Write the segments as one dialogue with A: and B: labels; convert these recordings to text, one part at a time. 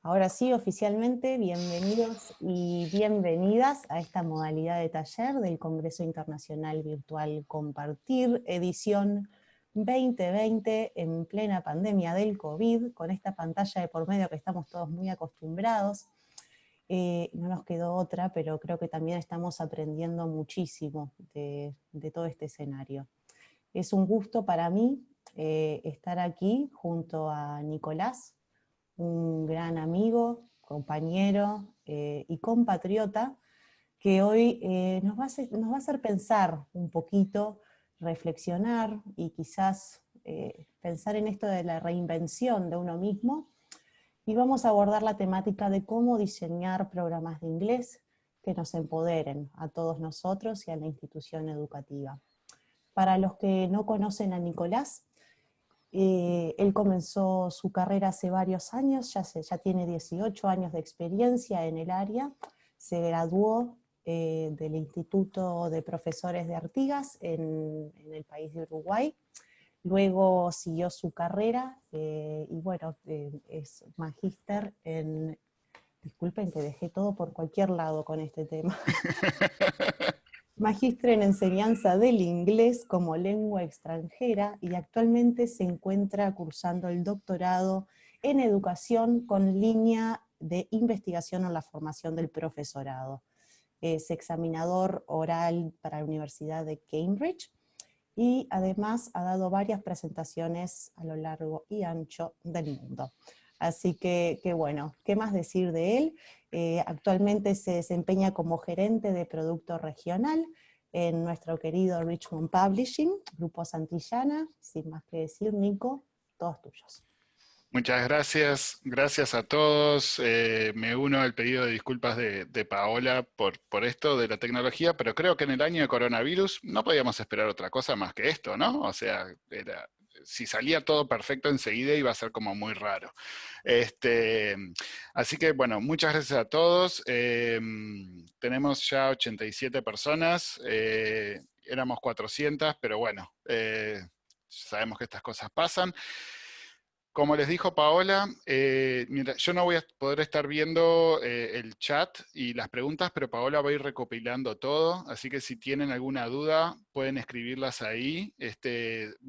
A: Ahora sí, oficialmente, bienvenidos y bienvenidas a esta modalidad de taller del Congreso Internacional Virtual Compartir, edición 2020 en plena pandemia del COVID, con esta pantalla de por medio que estamos todos muy acostumbrados. No nos quedó otra, pero creo que también estamos aprendiendo muchísimo de todo este escenario. Es un gusto para mí estar aquí junto a Nicolás, un gran amigo, compañero y compatriota, que hoy nos va a hacer pensar un poquito, reflexionar y quizás pensar en esto de la reinvención de uno mismo. Y vamos a abordar la temática de cómo diseñar programas de inglés que nos empoderen a todos nosotros y a la institución educativa. Para los que no conocen a Nicolás, él comenzó su carrera hace varios años, ya tiene 18 años de experiencia en el área, se graduó del Instituto de Profesores de Artigas en el país de Uruguay, luego siguió su carrera y bueno, es magíster en... Disculpen que dejé todo por cualquier lado con este tema. Magíster en enseñanza del inglés como lengua extranjera y actualmente se encuentra cursando el doctorado en educación con línea de investigación en la formación del profesorado. Es examinador oral para la Universidad de Cambridge y además ha dado varias presentaciones a lo largo y ancho del mundo. Así que bueno, ¿qué más decir de él? Actualmente se desempeña como gerente de producto regional en nuestro querido Richmond Publishing, Grupo Santillana. Sin más que decir, Nico, todos tuyos.
B: Muchas gracias, gracias a todos. Me uno al pedido de disculpas de Paola por esto de la tecnología, pero creo que en el año de coronavirus no podíamos esperar otra cosa más que esto, ¿no? O sea, si salía todo perfecto enseguida iba a ser como muy raro. Así que bueno, muchas gracias a todos. Tenemos ya 87 personas, éramos 400, pero bueno, sabemos que estas cosas pasan. Como les dijo Paola, yo no voy a poder estar viendo el chat y las preguntas, pero Paola va a ir recopilando todo, así que si tienen alguna duda pueden escribirlas ahí.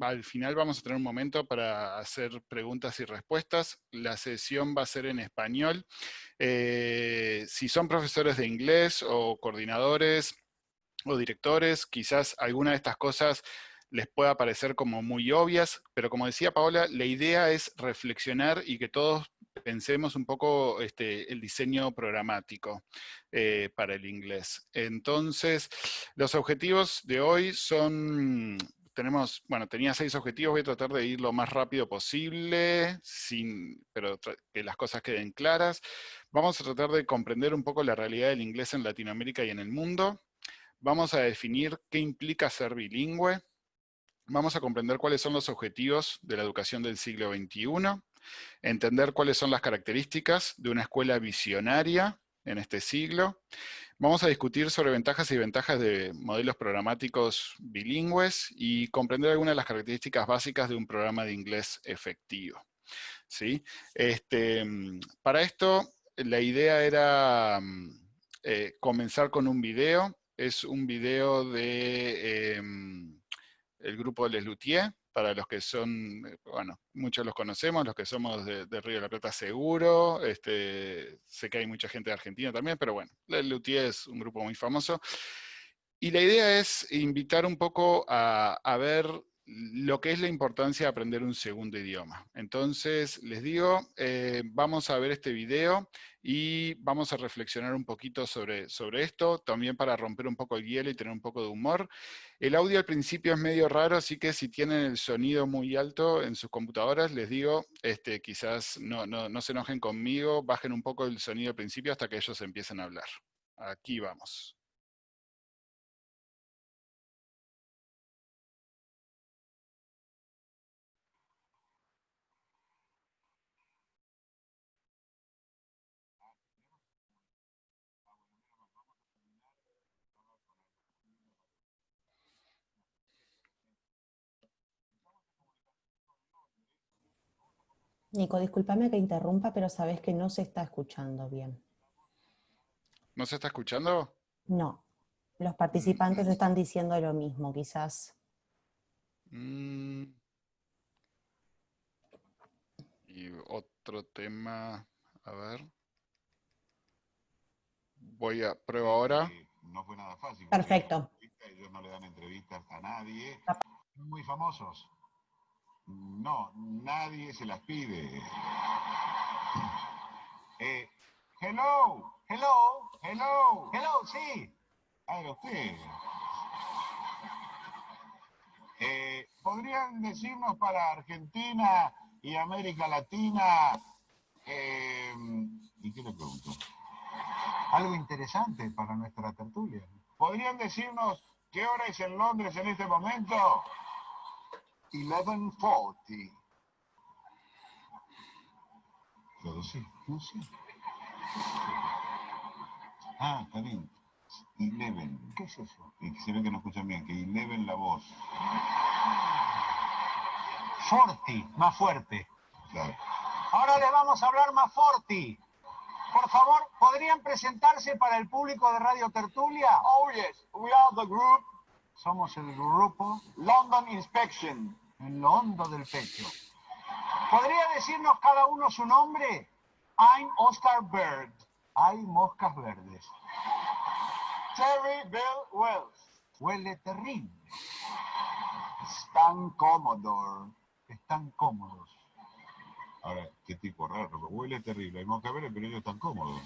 B: Al final vamos a tener un momento para hacer preguntas y respuestas. La sesión va a ser en español. Si son profesores de inglés o coordinadores o directores, quizás alguna de estas cosas les pueda parecer como muy obvias, pero como decía Paola, la idea es reflexionar y que todos pensemos un poco el diseño programático para el inglés. Entonces, los objetivos de hoy son... tenía 6 objetivos, voy a tratar de ir lo más rápido posible, pero que las cosas queden claras. Vamos a tratar de comprender un poco la realidad del inglés en Latinoamérica y en el mundo. Vamos a definir qué implica ser bilingüe. Vamos a comprender cuáles son los objetivos de la educación del siglo XXI, entender cuáles son las características de una escuela visionaria en este siglo. Vamos a discutir sobre ventajas y desventajas de modelos programáticos bilingües y comprender algunas de las características básicas de un programa de inglés efectivo. ¿Sí? Para esto, la idea era comenzar con un video. Es un video de el grupo Les Luthiers, para los que son, bueno, muchos los conocemos, los que somos de Río de la Plata seguro, sé que hay mucha gente de Argentina también, pero bueno, Les Luthiers es un grupo muy famoso. Y la idea es invitar un poco a ver lo que es la importancia de aprender un segundo idioma. Entonces, les digo, vamos a ver este video y vamos a reflexionar un poquito sobre esto, también para romper un poco el hielo y tener un poco de humor. El audio al principio es medio raro, así que si tienen el sonido muy alto en sus computadoras, les digo, quizás no se enojen conmigo, bajen un poco el sonido al principio hasta que ellos empiecen a hablar. Aquí vamos.
A: Nico, discúlpame que interrumpa, pero sabes que no se está escuchando bien.
B: ¿No se está escuchando?
A: No, los
B: Mm,
A: participantes están diciendo lo mismo, quizás.
B: mm. Y otro tema, a ver. Voy a prueba ahora.
C: No fue nada fácil conseguir
A: Perfecto.
C: entrevistas, ellos no le dan entrevistas a nadie.
A: Ah.
C: Son muy famosos. No, nadie se las pide. Hello, hello, hello, hello, sí. Ah, era usted. ¿Podrían decirnos para Argentina y América Latina, ¿y qué le pregunto? Algo interesante para nuestra tertulia. ¿Podrían decirnos qué hora es en Londres en este momento? 11:40. Pero sí, no sé. Ah, está bien. 11. ¿Qué es eso? Y se ve que no escuchan bien, que 11 la voz. 40, más fuerte. Claro. Ahora les vamos a hablar más fuerte. Por favor, ¿podrían presentarse para el público de Radio Tertulia? Oh, yes. We are the group. Somos el grupo London Inspection. En lo hondo del pecho. ¿Podría decirnos cada uno su nombre? I'm Oscar Bird. Hay moscas verdes. Terry Bill Wells. Huele terrible. Están cómodos. Están cómodos. Ahora, qué tipo raro, porque huele terrible. Hay moscas verdes, pero ellos están cómodos.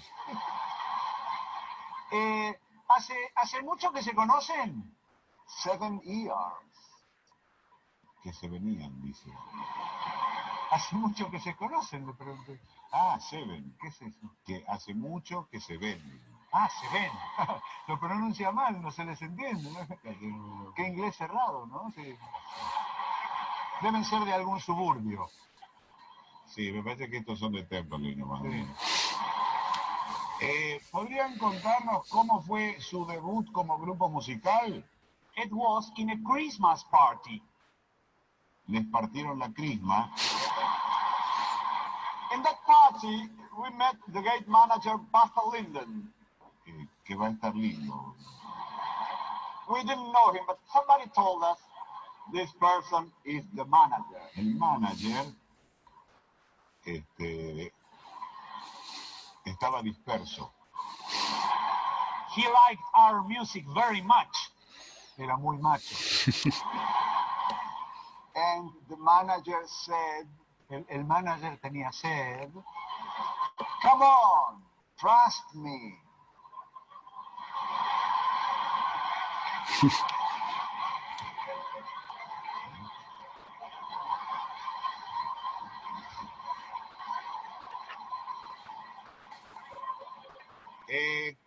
C: ¿Hace mucho que se conocen? 7 years. Que se venían, dice. Hace mucho que se conocen, le pregunté. Ah, 7. ¿Qué es eso? Que hace mucho que se ven. Ah, se ven. Lo pronuncia mal, no se les entiende, ¿no? Qué inglés cerrado, ¿no? Sí. Deben ser de algún suburbio. Sí, me parece que estos son de Temperley nomás. Sí. ¿Podrían contarnos cómo fue su debut como grupo musical? It was in a Christmas party. Les partieron la crisma. In that party, we met the gate manager, Buster Linden. Que va a estar lindo. We didn't know him, but somebody told us this person is the manager. El manager estaba disperso. He liked our music very much. Era muy macho. And the manager said, el manager tenía sed. Come on, trust me.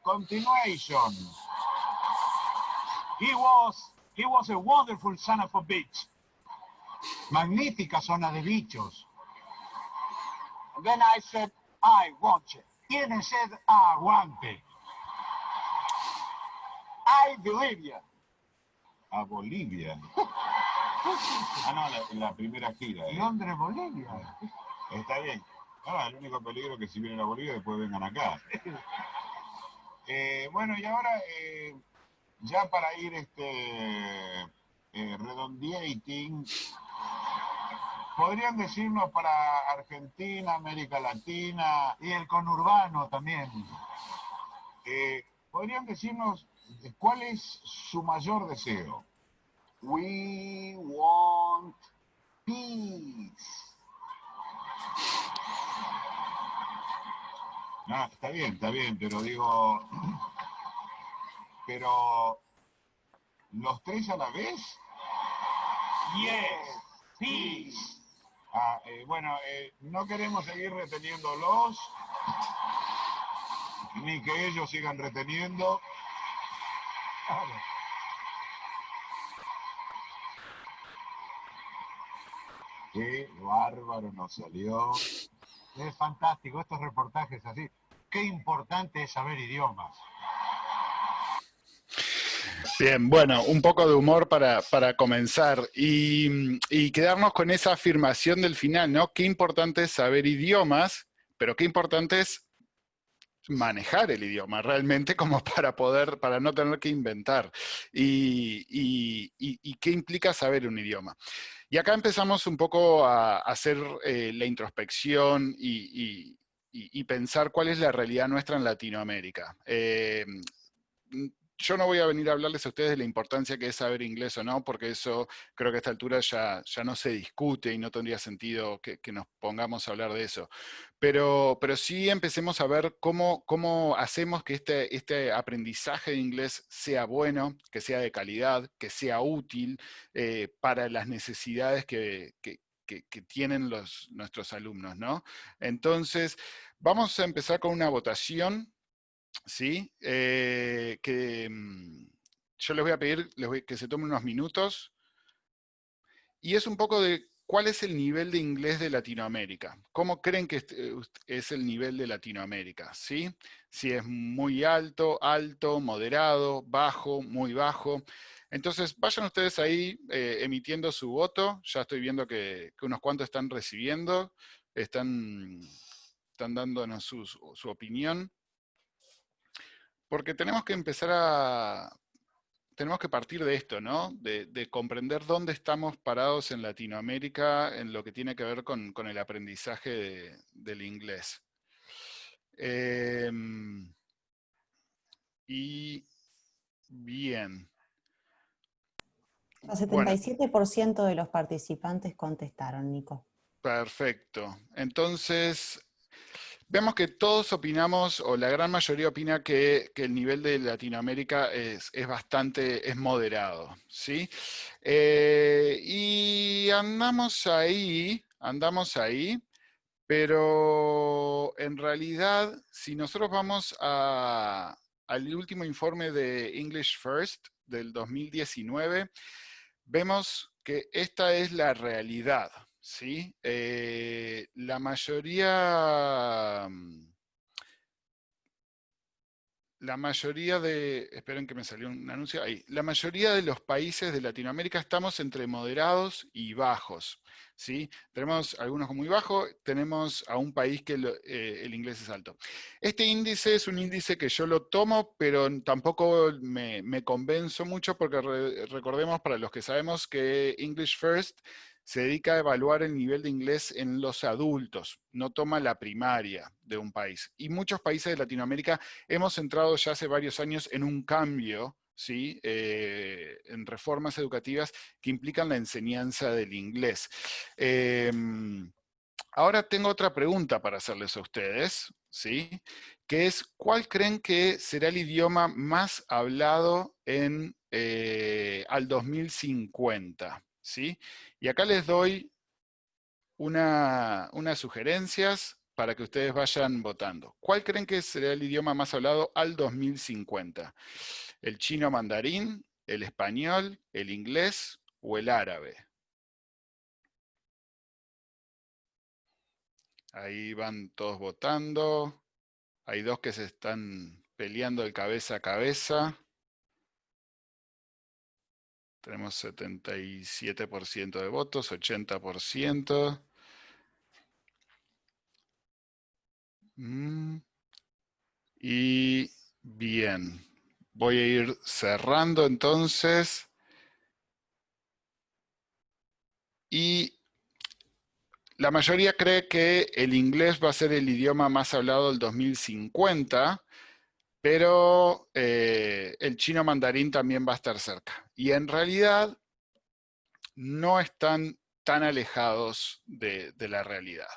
C: Continuation. He was a wonderful son of a bitch. Magnífica zona de bichos. And then I said, I want you. Tiene sed, aguante. I believe you. A Bolivia. Ah, no, la primera gira. Londres, Bolivia. Está bien. Ah, el único peligro es que si vienen a Bolivia después vengan acá. Bueno, y ahora, ya para ir redondeating, ¿podrían decirnos para Argentina, América Latina y el conurbano también? ¿Podrían decirnos cuál es su mayor deseo? We want peace. No, está bien, pero digo... Pero... ¿Los tres a la vez? Yes, peace. Bueno, no queremos seguir reteniéndolos, ni que ellos sigan reteniendo. Qué bárbaro nos salió. Es fantástico estos reportajes así. Qué importante es saber idiomas.
B: Bien, bueno, un poco de humor para comenzar y quedarnos con esa afirmación del final, ¿no? Qué importante es saber idiomas, pero qué importante es manejar el idioma realmente como para no tener que inventar. Y qué implica saber un idioma. Y acá empezamos un poco a hacer la introspección y pensar cuál es la realidad nuestra en Latinoamérica. Yo no voy a venir a hablarles a ustedes de la importancia que es saber inglés o no, porque eso creo que a esta altura ya no se discute y no tendría sentido que nos pongamos a hablar de eso. Pero sí empecemos a ver cómo hacemos que este aprendizaje de inglés sea bueno, que sea de calidad, que sea útil para las necesidades que tienen nuestros alumnos, ¿no? Entonces, vamos a empezar con una votación. ¿Sí? Yo les voy a pedir que se tomen unos minutos. Y es un poco de cuál es el nivel de inglés de Latinoamérica. ¿Cómo creen que es el nivel de Latinoamérica? ¿Sí? Si es muy alto, alto, moderado, bajo, muy bajo. Entonces, vayan ustedes ahí emitiendo su voto. Ya estoy viendo que unos cuantos están recibiendo, están dándonos su opinión. Porque tenemos que tenemos que partir de esto, ¿no? De comprender dónde estamos parados en Latinoamérica en lo que tiene que ver con el aprendizaje del inglés. Y bien.
A: El
B: Bueno,
A: 77% de los participantes contestaron, Nico.
B: perfecto. Entonces, vemos que todos opinamos, o la gran mayoría opina que el nivel de Latinoamérica es bastante, es moderado, ¿sí? Y andamos ahí, pero en realidad, si nosotros vamos al último informe de English First del 2019, vemos que esta es la realidad, ¿sí? La mayoría esperen que me salió un anuncio, ahí, la mayoría de los países de Latinoamérica estamos entre moderados y bajos, ¿sí? Tenemos algunos muy bajos, tenemos a un país que el inglés es alto. Este índice es un índice que yo lo tomo, pero tampoco me convenzo mucho porque recordemos para los que sabemos que English First se dedica a evaluar el nivel de inglés en los adultos, no toma la primaria de un país. Y muchos países de Latinoamérica hemos entrado ya hace varios años en un cambio, ¿sí? En reformas educativas que implican la enseñanza del inglés. Ahora tengo otra pregunta para hacerles a ustedes, ¿sí? Que es, ¿cuál creen que será el idioma más hablado al 2050? ¿Sí? Y acá les doy unas sugerencias para que ustedes vayan votando. ¿Cuál creen que será el idioma más hablado al 2050? ¿El chino mandarín, el español, el inglés o el árabe? Ahí van todos votando. Hay dos que se están peleando de cabeza a cabeza. Tenemos 77% de votos, 80%. Y bien, voy a ir cerrando entonces. Y la mayoría cree que el inglés va a ser el idioma más hablado del 2050, pero el chino mandarín también va a estar cerca. Y en realidad no están tan alejados de la realidad.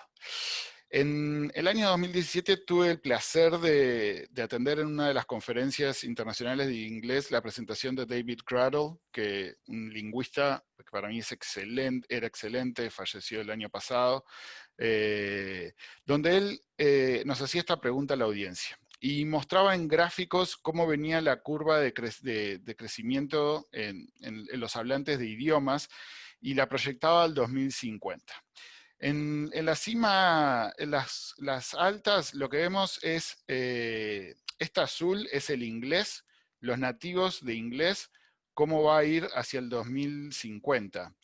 B: En el año 2017 tuve el placer de atender en una de las conferencias internacionales de inglés la presentación de David Cradle, que un lingüista que para mí es era excelente, falleció el año pasado, donde él nos hacía esta pregunta a la audiencia y mostraba en gráficos cómo venía la curva de crecimiento en los hablantes de idiomas y la proyectaba al 2050. En la cima, en las altas, lo que vemos es, esta azul es el inglés, los nativos de inglés, cómo va a ir hacia el 2050.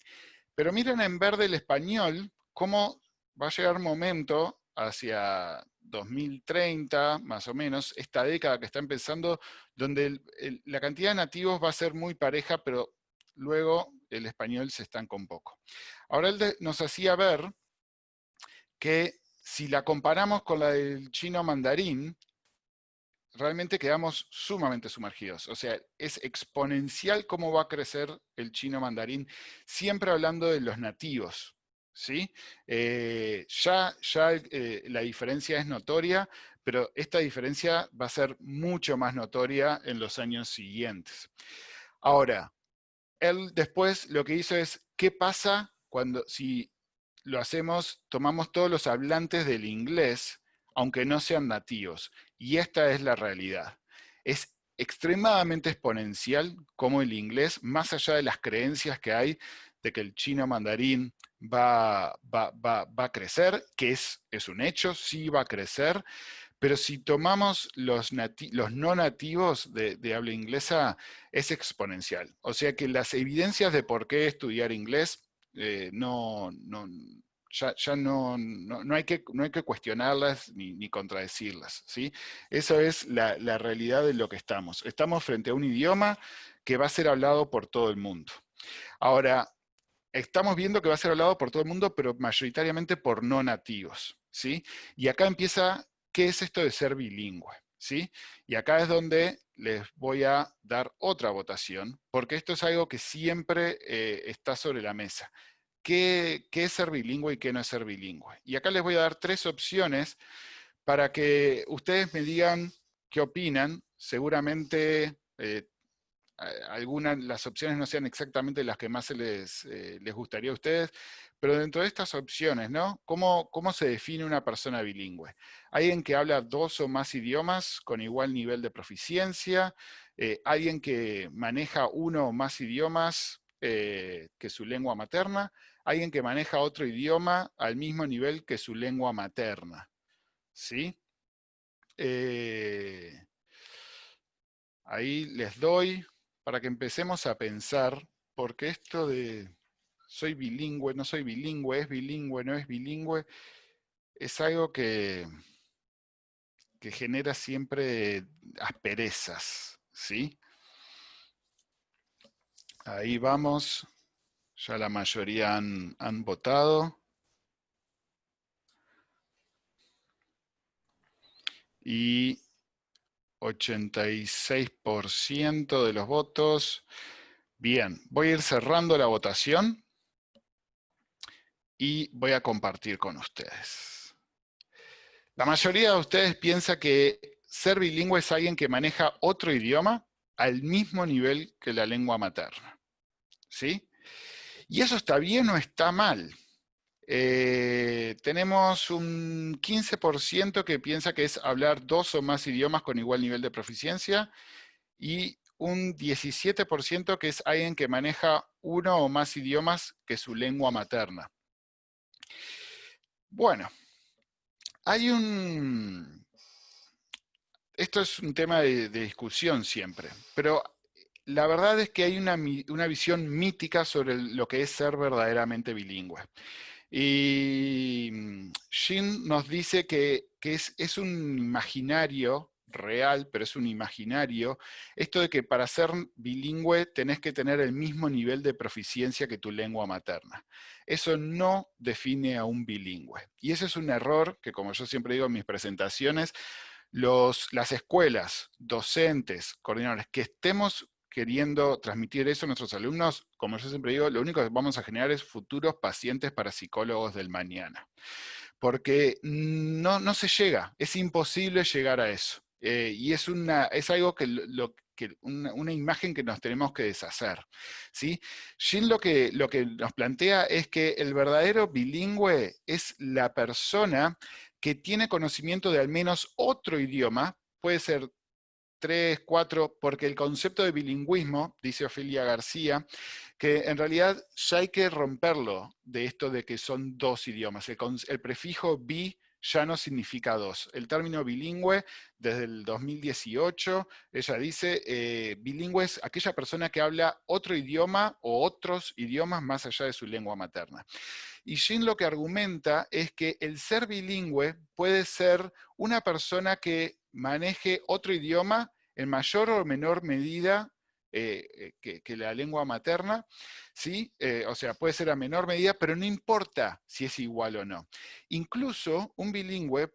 B: Pero miren en verde el español, cómo va a llegar un momento hacia 2030, más o menos, esta década que está empezando, donde la cantidad de nativos va a ser muy pareja, pero luego el español se estanca un poco. Ahora él nos hacía ver que si la comparamos con la del chino mandarín, realmente quedamos sumamente sumergidos. O sea, es exponencial cómo va a crecer el chino mandarín, siempre hablando de los nativos. ¿Sí? La diferencia es notoria, pero esta diferencia va a ser mucho más notoria en los años siguientes. Ahora, él después lo que hizo es, ¿qué pasa si lo hacemos, tomamos todos los hablantes del inglés, aunque no sean nativos? Y esta es la realidad. Es extremadamente exponencial cómo el inglés, más allá de las creencias que hay de que el chino mandarín va a crecer, que es un hecho, sí va a crecer, pero si tomamos los no nativos de habla inglesa, es exponencial. O sea que las evidencias de por qué estudiar inglés ya no hay que cuestionarlas ni contradecirlas, ¿sí? Eso es la realidad de lo que estamos. Estamos frente a un idioma que va a ser hablado por todo el mundo. Ahora, estamos viendo que va a ser hablado por todo el mundo, pero mayoritariamente por no nativos, ¿sí? Y acá empieza, ¿qué es esto de ser bilingüe? ¿Sí? Y acá es donde les voy a dar otra votación, porque esto es algo que siempre está sobre la mesa. ¿Qué es ser bilingüe y qué no es ser bilingüe? Y acá les voy a dar 3 opciones para que ustedes me digan qué opinan. Seguramente las opciones no sean exactamente las que más les gustaría a ustedes, pero dentro de estas opciones, ¿no? ¿Cómo se define una persona bilingüe? Alguien que habla 2 o más idiomas con igual nivel de proficiencia, alguien que maneja 1 o más idiomas que su lengua materna, alguien que maneja otro idioma al mismo nivel que su lengua materna, ¿sí? Ahí les doy para que empecemos a pensar, porque esto de soy bilingüe, no soy bilingüe, es bilingüe, no es bilingüe, es algo que genera siempre asperezas, ¿sí? Ahí vamos, ya la mayoría han votado. Y 86% de los votos. Bien, voy a ir cerrando la votación y voy a compartir con ustedes. La mayoría de ustedes piensa que ser bilingüe es alguien que maneja otro idioma al mismo nivel que la lengua materna. ¿Sí? Y eso está bien o está mal. Tenemos un 15% que piensa que es hablar 2 o más idiomas con igual nivel de proficiencia y un 17% que es alguien que maneja 1 o más idiomas que su lengua materna. Bueno, esto es un tema de discusión siempre, pero la verdad es que hay una visión mítica sobre lo que es ser verdaderamente bilingüe. Y Jean nos dice que es un imaginario real, pero es un imaginario, esto de que para ser bilingüe tenés que tener el mismo nivel de proficiencia que tu lengua materna. Eso no define a un bilingüe. Y ese es un error que, como yo siempre digo en mis presentaciones, las escuelas, docentes, coordinadores, que estemos queriendo transmitir eso a nuestros alumnos, como yo siempre digo, lo único que vamos a generar es futuros pacientes para psicólogos del mañana. Porque no se llega, es imposible llegar a eso. Y es algo una imagen que nos tenemos que deshacer, ¿sí? Jean lo que nos plantea es que el verdadero bilingüe es la persona que tiene conocimiento de al menos otro idioma, puede ser 3, 4, porque el concepto de bilingüismo, dice Ofelia García, que en realidad ya hay que romperlo de esto de que son 2 idiomas. El prefijo bi ya no significa dos. El término bilingüe, desde el 2018, ella dice, bilingüe es aquella persona que habla otro idioma o otros idiomas más allá de su lengua materna. Y Jean lo que argumenta es que el ser bilingüe puede ser una persona que maneje otro idioma en mayor o menor medida que la lengua materna, ¿sí? O sea, puede ser a menor medida, pero no importa si es igual o no. Incluso un bilingüe,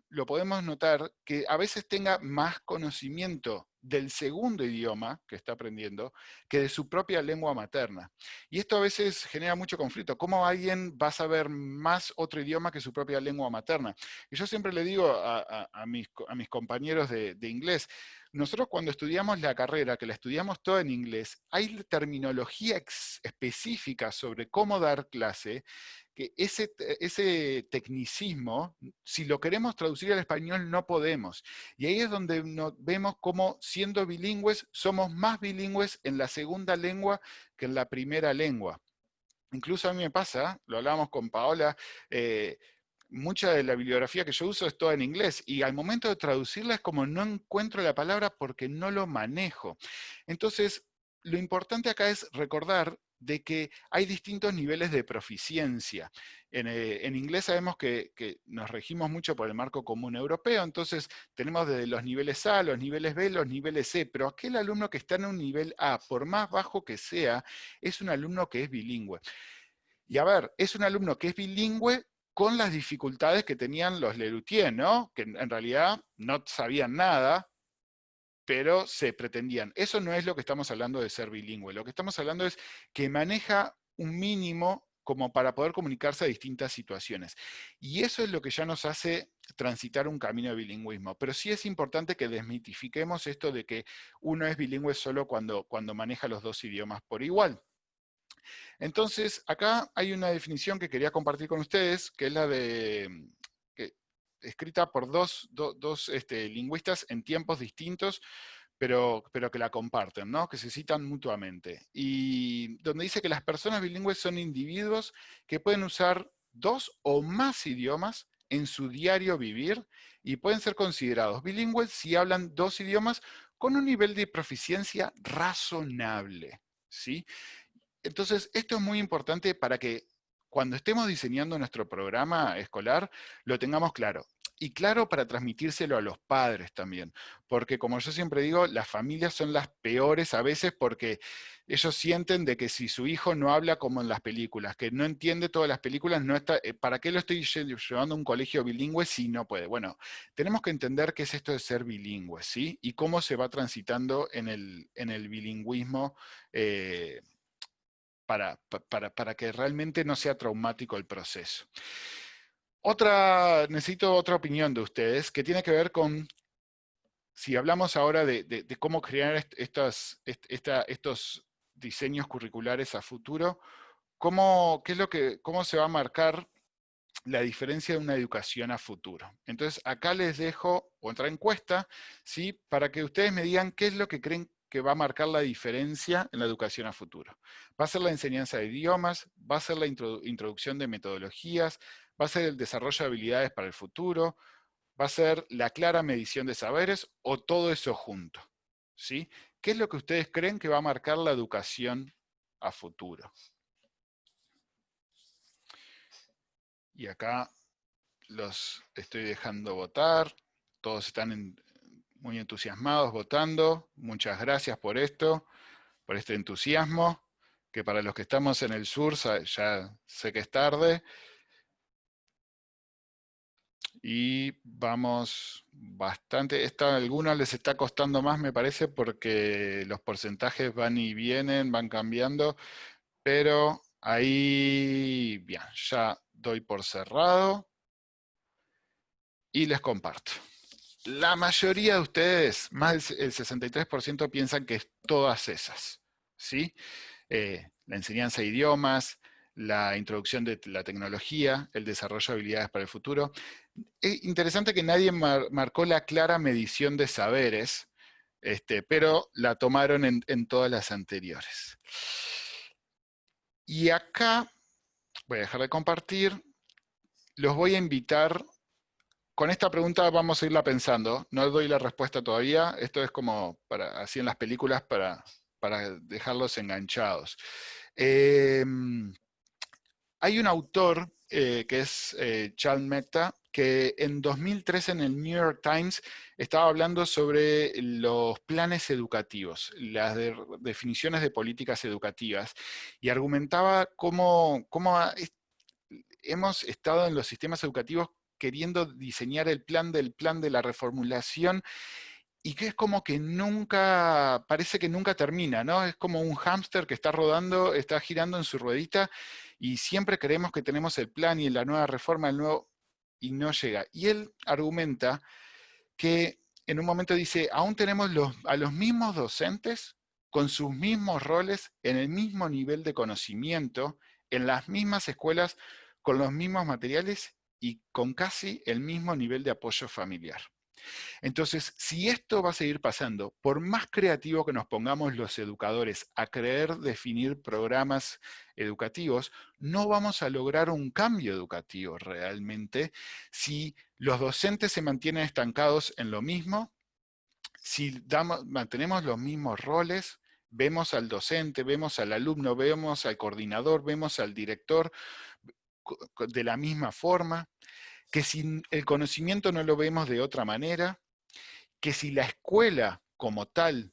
B: lo podemos notar, que a veces tenga más conocimiento del segundo idioma que está aprendiendo que de su propia lengua materna. Y esto a veces genera mucho conflicto. ¿Cómo alguien va a saber más otro idioma que su propia lengua materna? Y yo siempre le digo a mis compañeros de inglés, nosotros cuando estudiamos la carrera, que la estudiamos toda en inglés, hay terminología específica sobre cómo dar clase, que ese tecnicismo, si lo queremos traducir al español, no podemos. Y ahí es donde vemos cómo, siendo bilingües, somos más bilingües en la segunda lengua que en la primera lengua. Incluso a mí me pasa, lo hablábamos con Paola, mucha de la bibliografía que yo uso es toda en inglés, y al momento de traducirla es como no encuentro la palabra porque no lo manejo. Entonces, lo importante acá es recordar de que hay distintos niveles de proficiencia. En inglés sabemos que nos regimos mucho por el marco común europeo, entonces tenemos desde los niveles A, los niveles B, los niveles C, pero aquel alumno que está en un nivel A, por más bajo que sea, es un alumno que es bilingüe. Y a ver, es un alumno que es bilingüe con las dificultades que tenían los Lelutier, ¿no? Que en realidad no sabían nada, pero se pretendían. Eso no es lo que estamos hablando de ser bilingüe. Lo que estamos hablando es que maneja un mínimo como para poder comunicarse a distintas situaciones. Y eso es lo que ya nos hace transitar un camino de bilingüismo. Pero sí es importante que desmitifiquemos esto de que uno es bilingüe solo cuando maneja los dos idiomas por igual. Entonces, acá hay una definición que quería compartir con ustedes, que es la de, escrita por dos lingüistas en tiempos distintos, pero que la comparten, ¿no? Que se citan mutuamente. Y donde dice que las personas bilingües son individuos que pueden usar dos o más idiomas en su diario vivir y pueden ser considerados bilingües si hablan dos idiomas con un nivel de proficiencia razonable, ¿sí? Entonces, esto es muy importante para que cuando estemos diseñando nuestro programa escolar, lo tengamos claro. Y claro para transmitírselo a los padres también. Porque como yo siempre digo, las familias son las peores a veces porque ellos sienten de que si su hijo no habla como en las películas, que no entiende todas las películas, no está, ¿para qué lo estoy llevando a un colegio bilingüe si no puede? Bueno, tenemos que entender qué es esto de ser bilingüe, ¿sí? Y cómo se va transitando en el bilingüismo para que realmente no sea traumático el proceso. Necesito otra opinión de ustedes, que tiene que ver con, si hablamos ahora de cómo crear estos diseños curriculares a futuro, ¿cómo se va a marcar la diferencia de una educación a futuro? Entonces, acá les dejo otra encuesta, ¿sí? Para que ustedes me digan qué es lo que creen que va a marcar la diferencia en la educación a futuro. ¿Va a ser la enseñanza de idiomas? ¿Va a ser la introducción de metodologías? ¿Va a ser el desarrollo de habilidades para el futuro? ¿Va a ser la clara medición de saberes? ¿O todo eso junto? ¿Sí? ¿Qué es lo que ustedes creen que va a marcar la educación a futuro? Y acá los estoy dejando votar. Todos están muy entusiasmados votando. Muchas gracias por esto, por este entusiasmo, que para los que estamos en el sur ya sé que es tarde. Y vamos bastante, a algunos les está costando más, me parece, porque los porcentajes van y vienen, van cambiando, pero ahí, bien, ya doy por cerrado y les comparto. La mayoría de ustedes, más del 63%, piensan que es todas esas, ¿sí? La enseñanza de idiomas, la introducción de la tecnología, el desarrollo de habilidades para el futuro. Es interesante que nadie marcó la clara medición de saberes, pero la tomaron en todas las anteriores. Y acá, voy a dejar de compartir, los voy a invitar con esta pregunta vamos a irla pensando. No doy la respuesta todavía. Esto es como así en las películas para dejarlos enganchados. Hay un autor que es Charles Mehta, que en 2003 en el New York Times estaba hablando sobre los planes educativos, las definiciones de políticas educativas, y argumentaba cómo hemos estado en los sistemas educativos queriendo diseñar el plan de la reformulación, y que es como que nunca, parece que nunca termina, ¿no? Es como un hámster que está rodando, está girando en su ruedita, y siempre creemos que tenemos el plan y la nueva reforma, y no llega. Y él argumenta que en un momento dice, aún tenemos a los mismos docentes con sus mismos roles, en el mismo nivel de conocimiento, en las mismas escuelas, con los mismos materiales y con casi el mismo nivel de apoyo familiar. Entonces, si esto va a seguir pasando, por más creativo que nos pongamos los educadores a querer definir programas educativos, no vamos a lograr un cambio educativo realmente si los docentes se mantienen estancados en lo mismo, si mantenemos los mismos roles, vemos al docente, vemos al alumno, vemos al coordinador, vemos al director de la misma forma, que si el conocimiento no lo vemos de otra manera, que si la escuela como tal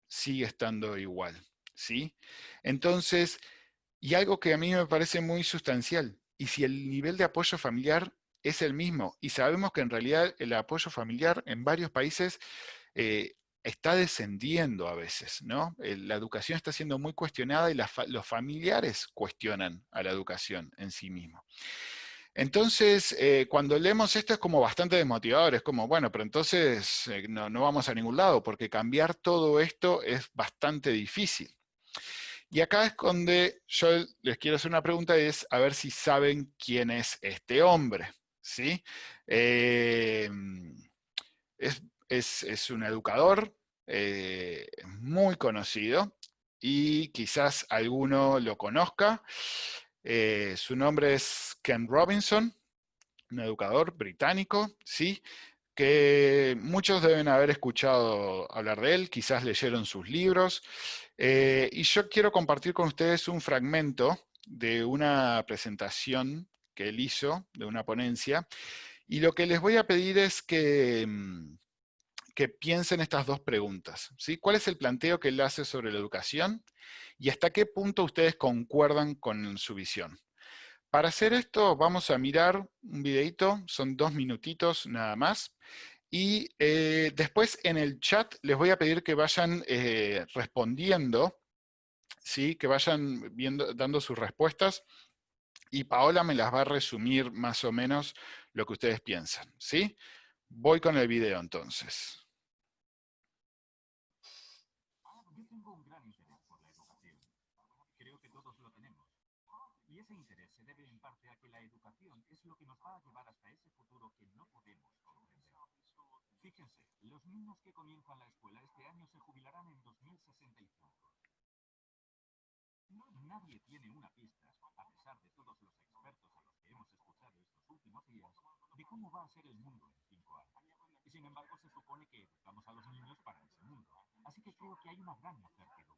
B: sigue estando igual, ¿sí? Entonces, y algo que a mí me parece muy sustancial, y si el nivel de apoyo familiar es el mismo, y sabemos que en realidad el apoyo familiar en varios países está descendiendo a veces, ¿no? La educación está siendo muy cuestionada y los familiares cuestionan a la educación en sí mismo. Entonces, cuando leemos esto es como bastante desmotivador, es como, bueno, pero entonces no vamos a ningún lado, porque cambiar todo esto es bastante difícil. Y acá es donde yo les quiero hacer una pregunta, es a ver si saben quién es este hombre, ¿sí? Eh, es un educador muy conocido, y quizás alguno lo conozca. Su nombre es Ken Robinson, un educador británico, ¿sí? Que muchos deben haber escuchado hablar de él, quizás leyeron sus libros. Y yo quiero compartir con ustedes un fragmento de una presentación que él hizo, de una ponencia, y lo que les voy a pedir es que piensen estas dos preguntas, ¿sí? ¿Cuál es el planteo que él hace sobre la educación? ¿Y hasta qué punto ustedes concuerdan con su visión? Para hacer esto vamos a mirar un videito, son 2 minutitos nada más, y después en el chat les voy a pedir que vayan respondiendo, ¿sí? Que vayan dando sus respuestas, y Paola me las va a resumir más o menos lo que ustedes piensan, ¿sí? Voy con el video entonces.
C: Yo tengo un gran interés por la educación. Creo que todos lo tenemos. Y ese interés se debe en parte a que la educación es lo que nos va a llevar hasta ese futuro que no podemos comprender. Fíjense, los niños que comienzan la escuela este año se jubilarán en 2065. Nadie tiene una pista, a pesar de todos los expertos a los que hemos escuchado estos últimos días, de cómo va a ser el mundo en 5 años. Y sin embargo se supone que educamos a los niños para ese mundo. Así que creo que hay una gran incertidumbre.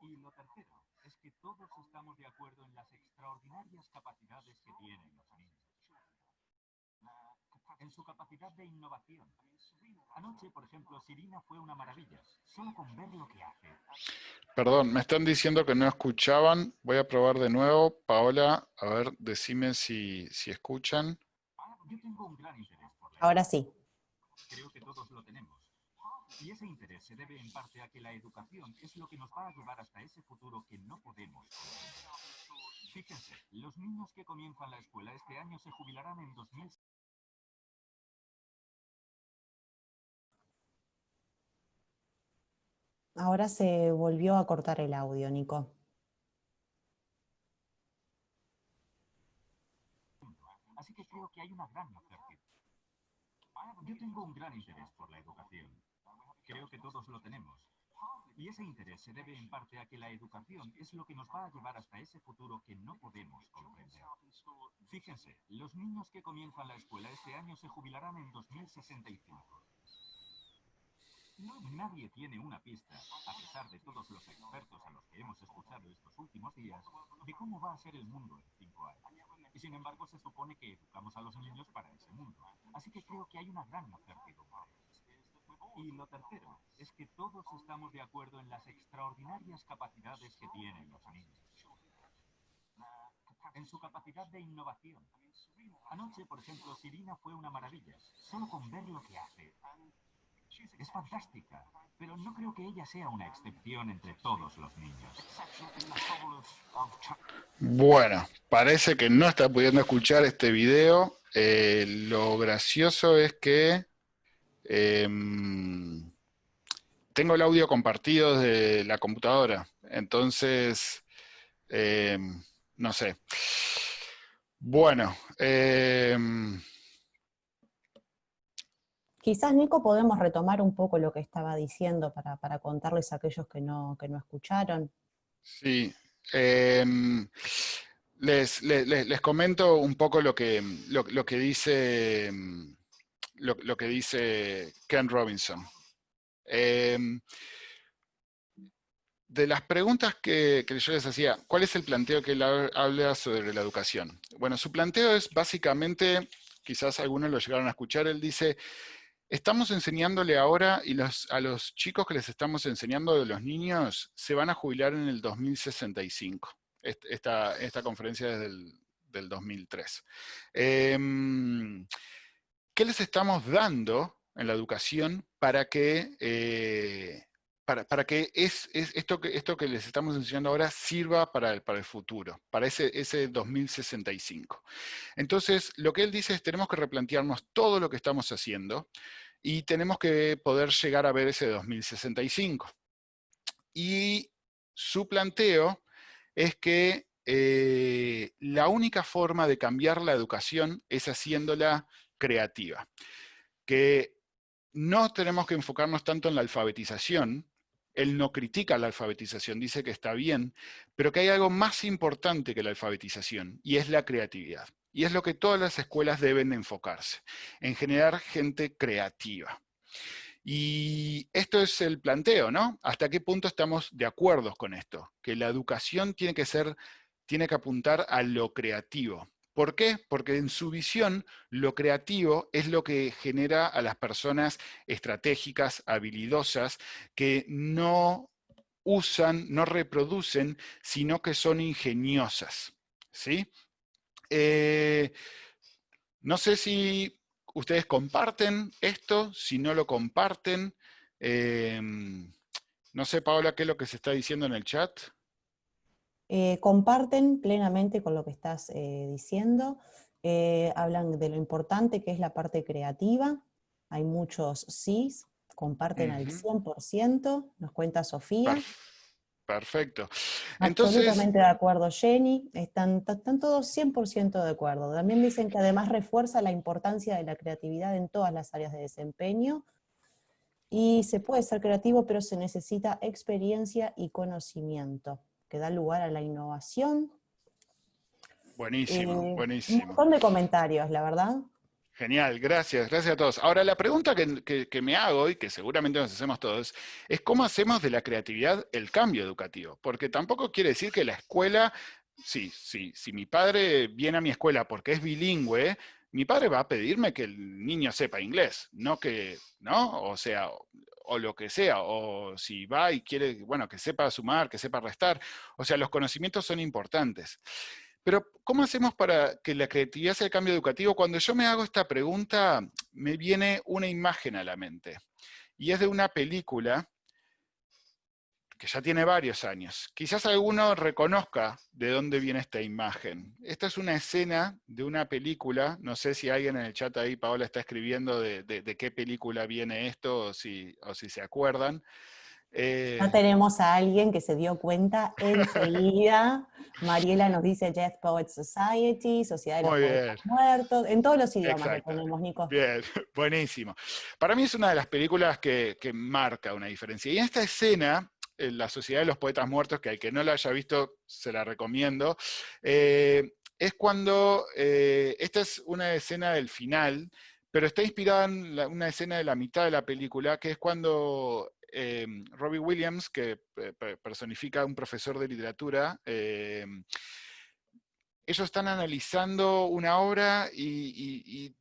C: Y lo tercero es que todos estamos de acuerdo en las extraordinarias capacidades que tienen los niños. En su capacidad de innovación. Anoche, por ejemplo, Sirina fue una maravilla, solo con ver lo que hace.
B: Perdón, me están diciendo que no escuchaban. Voy a probar de nuevo. Paola, a ver, decime si escuchan.
C: Yo tengo un gran interés por la
A: Ahora sí.
C: Creo que todos lo tenemos. Y ese interés se debe en parte a que la educación es lo que nos va a llevar hasta ese futuro que no podemos comprender. Fíjense, los niños que comienzan la escuela este año se jubilarán en 2000.
A: Ahora se volvió a cortar el audio, Nico.
C: Así que creo que hay una gran incertidumbre. Yo tengo un gran interés por la educación. Creo que todos lo tenemos.
D: Y ese interés se debe en parte a que la educación es lo que nos va a llevar hasta ese futuro que no podemos comprender. Fíjense, los niños que comienzan la escuela este año se jubilarán en 2065. Nadie tiene una pista, a pesar de todos los expertos a los que hemos escuchado estos últimos días, de cómo va a ser el mundo en 5 años. Y sin embargo se supone que educamos a los niños para ese mundo. Así que creo que hay una gran incertidumbre. Y lo tercero es que todos estamos de acuerdo en las extraordinarias capacidades que tienen los niños. En su capacidad de innovación. Anoche, por ejemplo, Sirina fue una maravilla, solo con ver lo que hace. Es fantástica, pero no creo que ella sea una excepción entre todos los niños.
B: Bueno, parece que no está pudiendo escuchar este video. Lo gracioso es que tengo el audio compartido desde la computadora, entonces, no sé. Bueno,
A: Quizás, Nico, podemos retomar un poco lo que estaba diciendo para contarles a aquellos que no escucharon.
B: sí. Les comento un poco lo que dice lo que dice Ken Robinson. De las preguntas que yo les hacía, ¿cuál es el planteo que él habla sobre la educación? Bueno, su planteo es básicamente, quizás algunos lo llegaron a escuchar, él dice, estamos enseñándole ahora, y a los chicos que les estamos enseñando de los niños, se van a jubilar en el 2065. Esta conferencia es del 2003. ¿Qué les estamos dando en la educación para que esto que les estamos enseñando ahora sirva para el futuro, para ese 2065? Entonces, lo que él dice es, tenemos que replantearnos todo lo que estamos haciendo y tenemos que poder llegar a ver ese 2065. Y su planteo es que la única forma de cambiar la educación es haciéndola creativa. Que no tenemos que enfocarnos tanto en la alfabetización. Él no critica la alfabetización, dice que está bien, pero que hay algo más importante que la alfabetización, y es la creatividad. Y es lo que todas las escuelas deben enfocarse, en generar gente creativa. Y esto es el planteo, ¿no? ¿Hasta qué punto estamos de acuerdo con esto? Que la educación tiene que apuntar a lo creativo. ¿Por qué? Porque en su visión, lo creativo es lo que genera a las personas estratégicas, habilidosas, que no usan, no reproducen, sino que son ingeniosas. ¿Sí? No sé si ustedes comparten esto, si no lo comparten. No sé, Paola, qué es lo que se está diciendo en el chat.
A: Comparten plenamente con lo que estás diciendo, hablan de lo importante que es la parte creativa, hay muchos sís, comparten al 100%, nos cuenta Sofía.
B: Perfecto.
A: Absolutamente de acuerdo, Jenny, están todos 100% de acuerdo. También dicen que además refuerza la importancia de la creatividad en todas las áreas de desempeño, y se puede ser creativo, pero se necesita experiencia y conocimiento, que da lugar a la innovación.
B: Buenísimo, buenísimo.
A: Un montón de comentarios, la verdad.
B: Genial, gracias a todos. Ahora, la pregunta que me hago, y que seguramente nos hacemos todos, es cómo hacemos de la creatividad el cambio educativo. Porque tampoco quiere decir que la escuela, si mi padre viene a mi escuela porque es bilingüe, mi padre va a pedirme que el niño sepa inglés, ¿no? O sea, o lo que sea, o si va y quiere, bueno, que sepa sumar, que sepa restar. O sea, los conocimientos son importantes. Pero, ¿cómo hacemos para que la creatividad sea el cambio educativo? Cuando yo me hago esta pregunta, me viene una imagen a la mente. Y es de una película que ya tiene varios años. Quizás alguno reconozca de dónde viene esta imagen. Esta es una escena de una película, no sé si alguien en el chat ahí, Paola, está escribiendo de qué película viene esto, o si se acuerdan.
A: Ya tenemos a alguien que se dio cuenta enseguida. Mariela nos dice Death Poets Society, Sociedad de los
B: Muy bien.
A: Poetas Muertos, en todos los idiomas lo
B: Exacto.
A: tenemos, Nico.
B: Bien, buenísimo. Para mí es una de las películas que marca una diferencia. Y en esta escena, en La Sociedad de los Poetas Muertos, que al que no la haya visto se la recomiendo, es cuando, esta es una escena del final, pero está inspirada en una escena de la mitad de la película, que es cuando Robbie Williams, que personifica a un profesor de literatura, ellos están analizando una obra y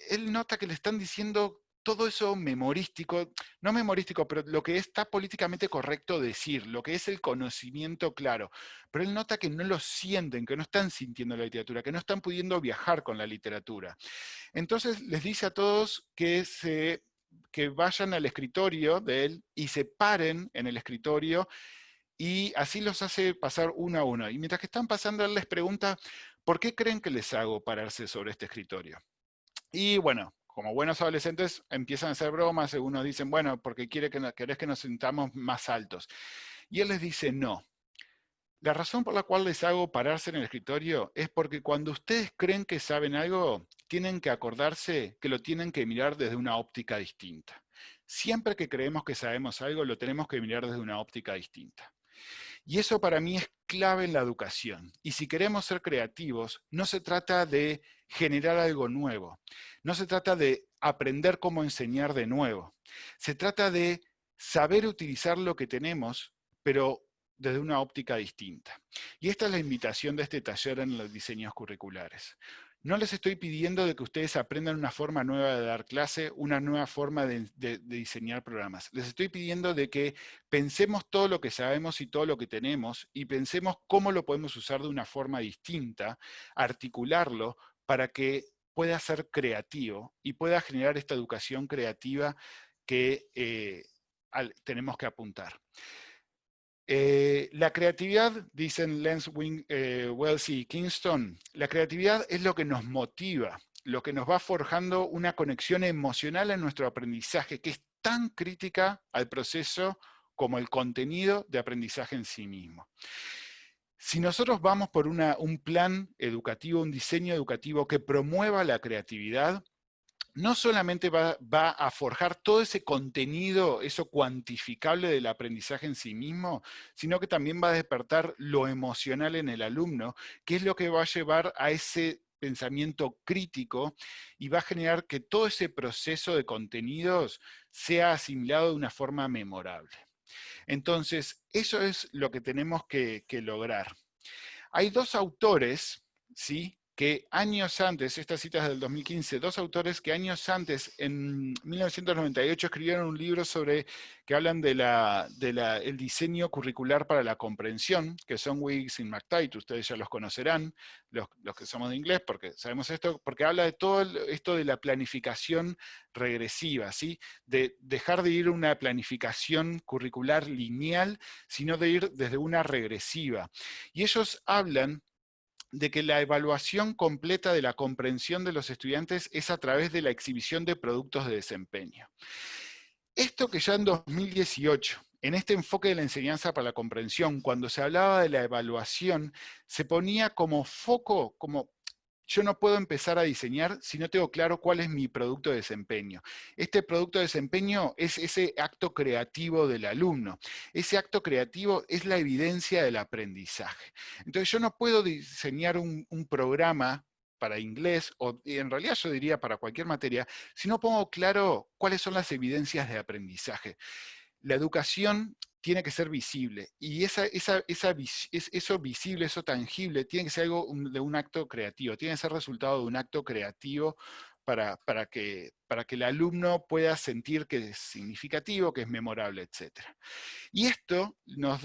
B: él nota que le están diciendo todo eso memorístico, no memorístico, pero lo que está políticamente correcto decir, lo que es el conocimiento claro. Pero él nota que no lo sienten, que no están sintiendo la literatura, que no están pudiendo viajar con la literatura. Entonces les dice a todos que vayan al escritorio de él y se paren en el escritorio, y así los hace pasar uno a uno. Y mientras que están pasando, él les pregunta, ¿por qué creen que les hago pararse sobre este escritorio? Y bueno, como buenos adolescentes, empiezan a hacer bromas, algunos dicen, bueno, porque querés que nos sintamos más altos. Y él les dice, no. La razón por la cual les hago pararse en el escritorio es porque cuando ustedes creen que saben algo, tienen que acordarse que lo tienen que mirar desde una óptica distinta. Siempre que creemos que sabemos algo, lo tenemos que mirar desde una óptica distinta. Y eso para mí es clave en la educación. Y si queremos ser creativos, no se trata de generar algo nuevo. No se trata de aprender cómo enseñar de nuevo. Se trata de saber utilizar lo que tenemos, pero desde una óptica distinta. Y esta es la invitación de este taller en los diseños curriculares. No les estoy pidiendo de que ustedes aprendan una forma nueva de dar clase, una nueva forma de diseñar programas. Les estoy pidiendo de que pensemos todo lo que sabemos y todo lo que tenemos y pensemos cómo lo podemos usar de una forma distinta, articularlo para que pueda ser creativo y pueda generar esta educación creativa que tenemos que apuntar. La creatividad, dicen Lance Wells y Kingston, la creatividad es lo que nos motiva, lo que nos va forjando una conexión emocional en nuestro aprendizaje, que es tan crítica al proceso como el contenido de aprendizaje en sí mismo. Si nosotros vamos por un plan educativo, un diseño educativo que promueva la creatividad, no solamente va a forjar todo ese contenido, eso cuantificable del aprendizaje en sí mismo, sino que también va a despertar lo emocional en el alumno, que es lo que va a llevar a ese pensamiento crítico y va a generar que todo ese proceso de contenidos sea asimilado de una forma memorable. Entonces, eso es lo que tenemos que lograr. Hay dos autores, ¿sí?, que años antes, esta cita es del 2015, dos autores que años antes, en 1998, escribieron un libro que hablan del diseño curricular para la comprensión, que son Wiggs y McTighe, ustedes ya los conocerán, los que somos de inglés, porque sabemos esto, porque habla de todo esto de la planificación regresiva, ¿sí? De dejar de ir a una planificación curricular lineal, sino de ir desde una regresiva. Y ellos hablan de que la evaluación completa de la comprensión de los estudiantes es a través de la exhibición de productos de desempeño. Esto que ya en 2018, en este enfoque de la enseñanza para la comprensión, cuando se hablaba de la evaluación, se ponía como foco, como yo no puedo empezar a diseñar si no tengo claro cuál es mi producto de desempeño. Este producto de desempeño es ese acto creativo del alumno. Ese acto creativo es la evidencia del aprendizaje. Entonces yo no puedo diseñar un programa para inglés, o en realidad yo diría para cualquier materia, si no pongo claro cuáles son las evidencias de aprendizaje. La educación tiene que ser visible, y eso visible, eso tangible, tiene que ser algo de un acto creativo, tiene que ser resultado de un acto creativo para que el alumno pueda sentir que es significativo, que es memorable, etc. Y esto nos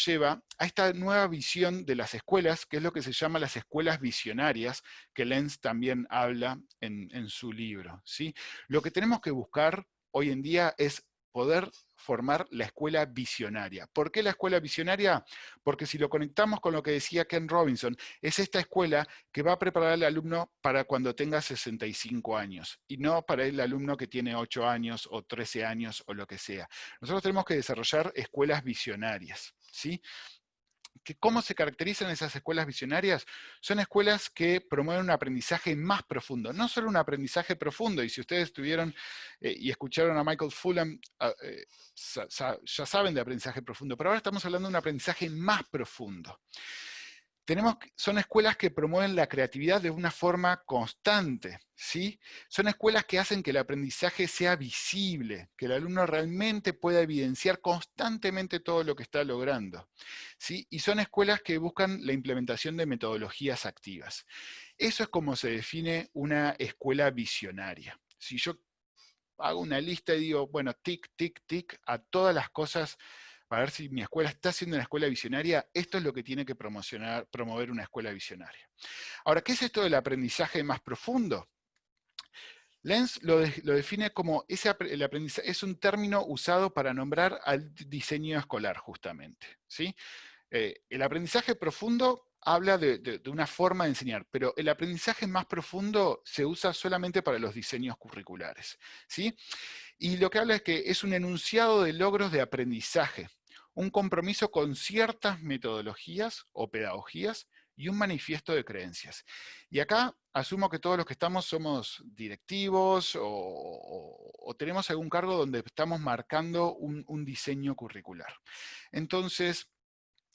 B: lleva a esta nueva visión de las escuelas, que es lo que se llama las escuelas visionarias, que Lenz también habla en su libro, ¿sí? Lo que tenemos que buscar hoy en día es poder formar la escuela visionaria. ¿Por qué la escuela visionaria? Porque si lo conectamos con lo que decía Ken Robinson, es esta escuela que va a preparar al alumno para cuando tenga 65 años, y no para el alumno que tiene 8 años o 13 años o lo que sea. Nosotros tenemos que desarrollar escuelas visionarias, ¿sí?, ¿Cómo se caracterizan esas escuelas visionarias? Son escuelas que promueven un aprendizaje más profundo, no solo un aprendizaje profundo, y si ustedes estuvieron y escucharon a Michael Fulham, ya saben de aprendizaje profundo, pero ahora estamos hablando de un aprendizaje más profundo. Son escuelas que promueven la creatividad de una forma constante, ¿sí? Son escuelas que hacen que el aprendizaje sea visible, que el alumno realmente pueda evidenciar constantemente todo lo que está logrando, ¿sí? Y son escuelas que buscan la implementación de metodologías activas. Eso es como se define una escuela visionaria. Si yo hago una lista y digo, bueno, tic, tic, tic, a todas las cosas, para ver si mi escuela está siendo una escuela visionaria, esto es lo que tiene que promover una escuela visionaria. Ahora, ¿qué es esto del aprendizaje más profundo? Lenz lo define como, el aprendizaje es un término usado para nombrar al diseño escolar, justamente, ¿sí? El aprendizaje profundo habla de una forma de enseñar, pero el aprendizaje más profundo se usa solamente para los diseños curriculares, ¿sí? Y lo que habla es que es un enunciado de logros de aprendizaje, un compromiso con ciertas metodologías o pedagogías y un manifiesto de creencias. Y acá asumo que todos los que estamos somos directivos o tenemos algún cargo donde estamos marcando un diseño curricular. Entonces,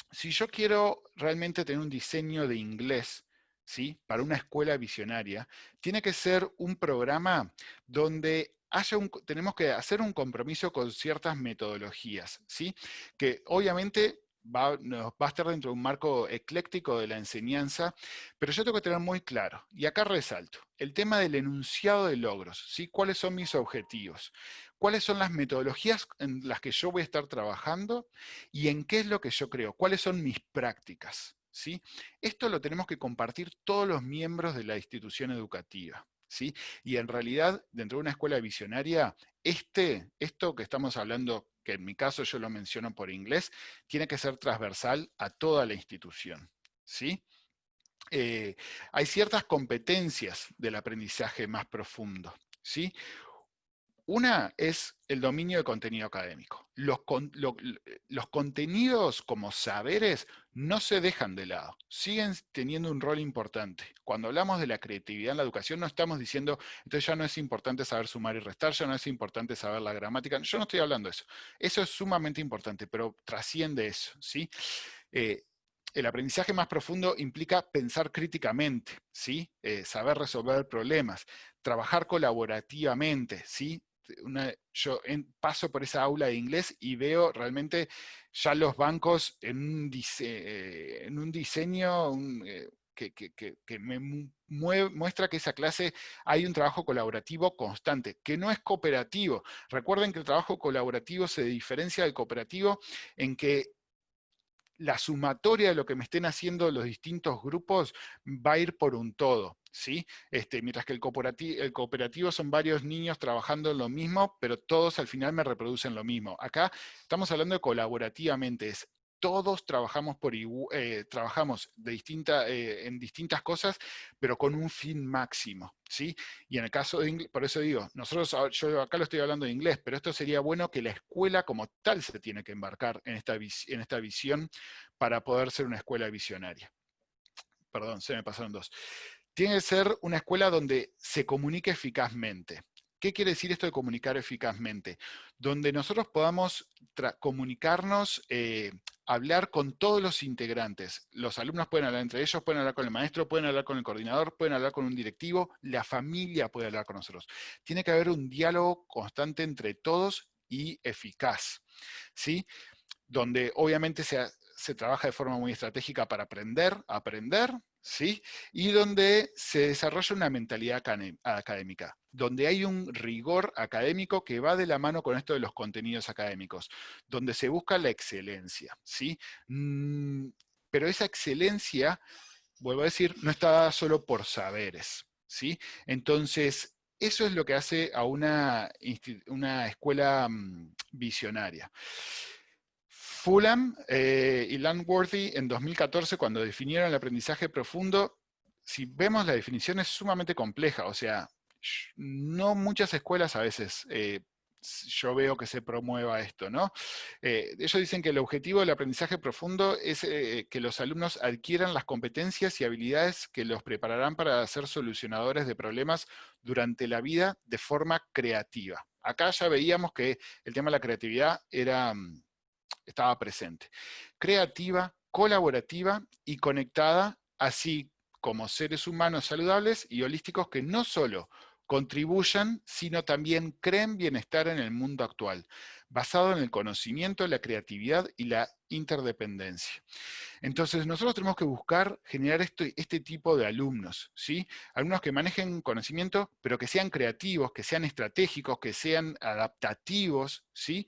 B: si yo quiero realmente tener un diseño de inglés, ¿sí?, para una escuela visionaria, tiene que ser un programa donde tenemos que hacer un compromiso con ciertas metodologías, ¿sí?, que obviamente nos va a estar dentro de un marco ecléctico de la enseñanza, pero yo tengo que tener muy claro, y acá resalto, el tema del enunciado de logros, ¿sí?, cuáles son mis objetivos, cuáles son las metodologías en las que yo voy a estar trabajando y en qué es lo que yo creo, cuáles son mis prácticas, ¿sí? Esto lo tenemos que compartir todos los miembros de la institución educativa, ¿sí? Y en realidad, dentro de una escuela visionaria, esto que estamos hablando, que en mi caso yo lo menciono por inglés, tiene que ser transversal a toda la institución, ¿sí? Hay ciertas competencias del aprendizaje más profundo, ¿sí? Una es el dominio de contenido académico. Los contenidos como saberes no se dejan de lado, siguen teniendo un rol importante. Cuando hablamos de la creatividad en la educación no estamos diciendo, entonces ya no es importante saber sumar y restar, ya no es importante saber la gramática, yo no estoy hablando de eso. Eso es sumamente importante, pero trasciende eso, ¿sí? El aprendizaje más profundo implica pensar críticamente, ¿sí? Saber resolver problemas, trabajar colaborativamente, ¿sí? Yo paso por esa aula de inglés y veo realmente ya los bancos en un diseño que me muestra que esa clase hay un trabajo colaborativo constante, que no es cooperativo. Recuerden que el trabajo colaborativo se diferencia del cooperativo en que la sumatoria de lo que me estén haciendo los distintos grupos va a ir por un todo, ¿sí? Mientras que el cooperativo son varios niños trabajando en lo mismo, pero todos al final me reproducen lo mismo. Acá estamos hablando de colaborativamente, todos trabajamos trabajamos en distintas cosas, pero con un fin máximo, ¿sí? Y en el caso de inglés, por eso digo, yo acá lo estoy hablando de inglés, pero esto sería bueno que la escuela como tal se tiene que embarcar en esta visión para poder ser una escuela visionaria. Perdón, se me pasaron dos. Tiene que ser una escuela donde se comunique eficazmente. ¿Qué quiere decir esto de comunicar eficazmente? Donde nosotros podamos comunicarnos, hablar con todos los integrantes. Los alumnos pueden hablar entre ellos, pueden hablar con el maestro, pueden hablar con el coordinador, pueden hablar con un directivo, la familia puede hablar con nosotros. Tiene que haber un diálogo constante entre todos y eficaz, ¿sí? Donde obviamente se trabaja de forma muy estratégica para aprender, ¿sí? Y donde se desarrolla una mentalidad académica, donde hay un rigor académico que va de la mano con esto de los contenidos académicos, donde se busca la excelencia, ¿sí? Pero esa excelencia, vuelvo a decir, no está dada solo por saberes, ¿sí? Entonces, eso es lo que hace a una escuela visionaria. Fulham y Langworthy en 2014, cuando definieron el aprendizaje profundo, si vemos la definición es sumamente compleja, o sea, no muchas escuelas a veces yo veo que se promueva esto, ¿no? Ellos dicen que el objetivo del aprendizaje profundo es que los alumnos adquieran las competencias y habilidades que los prepararán para ser solucionadores de problemas durante la vida de forma creativa. Acá ya veíamos que el tema de la creatividad estaba presente. Creativa, colaborativa y conectada, así como seres humanos saludables y holísticos que no solo contribuyan, sino también creen bienestar en el mundo actual, basado en el conocimiento, la creatividad y la interdependencia. Entonces, nosotros tenemos que buscar generar este tipo de alumnos, ¿sí? Alumnos que manejen conocimiento, pero que sean creativos, que sean estratégicos, que sean adaptativos, ¿sí?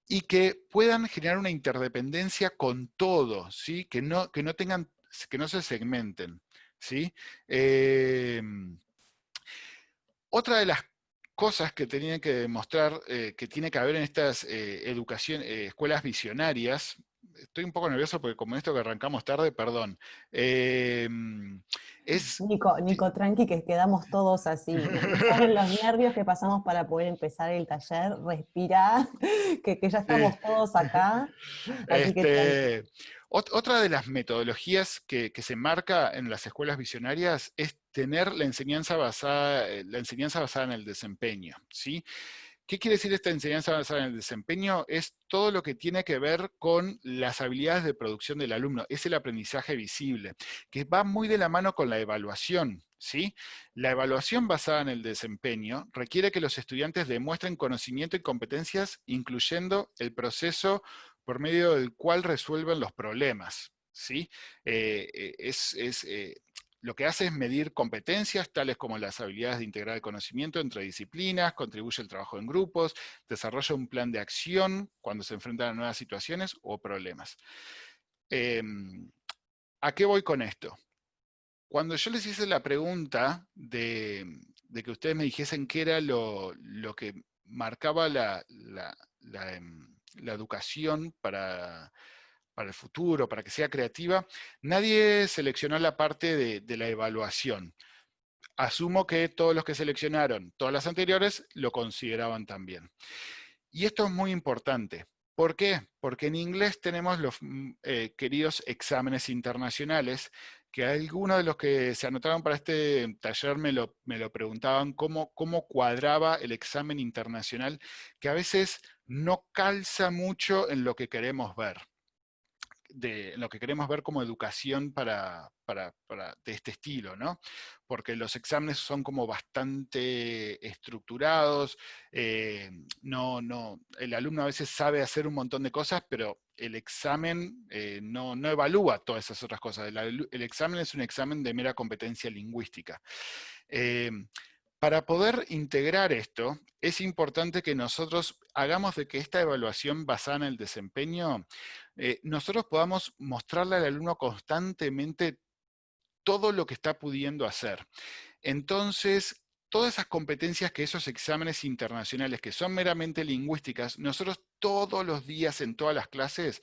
B: Y que puedan generar una interdependencia con todo, ¿sí? Que no se segmenten, ¿sí? Otra de las cosas que tenían que demostrar que tiene que haber en estas escuelas visionarias, estoy un poco nervioso porque como esto que arrancamos tarde, perdón, es...
A: Nico, tranqui, que quedamos todos así. Saben los nervios que pasamos para poder empezar el taller, respirá, que ya estamos todos acá, así que tranqui.
B: Otra de las metodologías que se marca en las escuelas visionarias es tener la enseñanza basada en el desempeño, ¿sí? ¿Qué quiere decir esta enseñanza basada en el desempeño? Es todo lo que tiene que ver con las habilidades de producción del alumno, es el aprendizaje visible, que va muy de la mano con la evaluación, ¿sí? La evaluación basada en el desempeño requiere que los estudiantes demuestren conocimiento y competencias, incluyendo el proceso por medio del cual resuelven los problemas, ¿sí? Lo que hace es medir competencias, tales como las habilidades de integrar el conocimiento entre disciplinas, contribuye al trabajo en grupos, desarrolla un plan de acción cuando se enfrentan a nuevas situaciones o problemas. ¿A qué voy con esto? Cuando yo les hice la pregunta de que ustedes me dijesen qué era lo que marcaba la educación para el futuro, para que sea creativa, nadie seleccionó la parte de la evaluación. Asumo que todos los que seleccionaron todas las anteriores lo consideraban también. Y esto es muy importante. ¿Por qué? Porque en inglés tenemos los queridos exámenes internacionales, que algunos de los que se anotaron para este taller me lo preguntaban cómo cuadraba el examen internacional, que a veces no calza mucho en lo que queremos ver. Lo que queremos ver como educación de este estilo, ¿no? Porque los exámenes son como bastante estructurados, el alumno a veces sabe hacer un montón de cosas, pero el examen no evalúa todas esas otras cosas. El examen es un examen de mera competencia lingüística. Para poder integrar esto, es importante que nosotros hagamos de que esta evaluación basada en el desempeño, nosotros podamos mostrarle al alumno constantemente todo lo que está pudiendo hacer. Entonces, todas esas competencias que esos exámenes internacionales, que son meramente lingüísticas, nosotros todos los días en todas las clases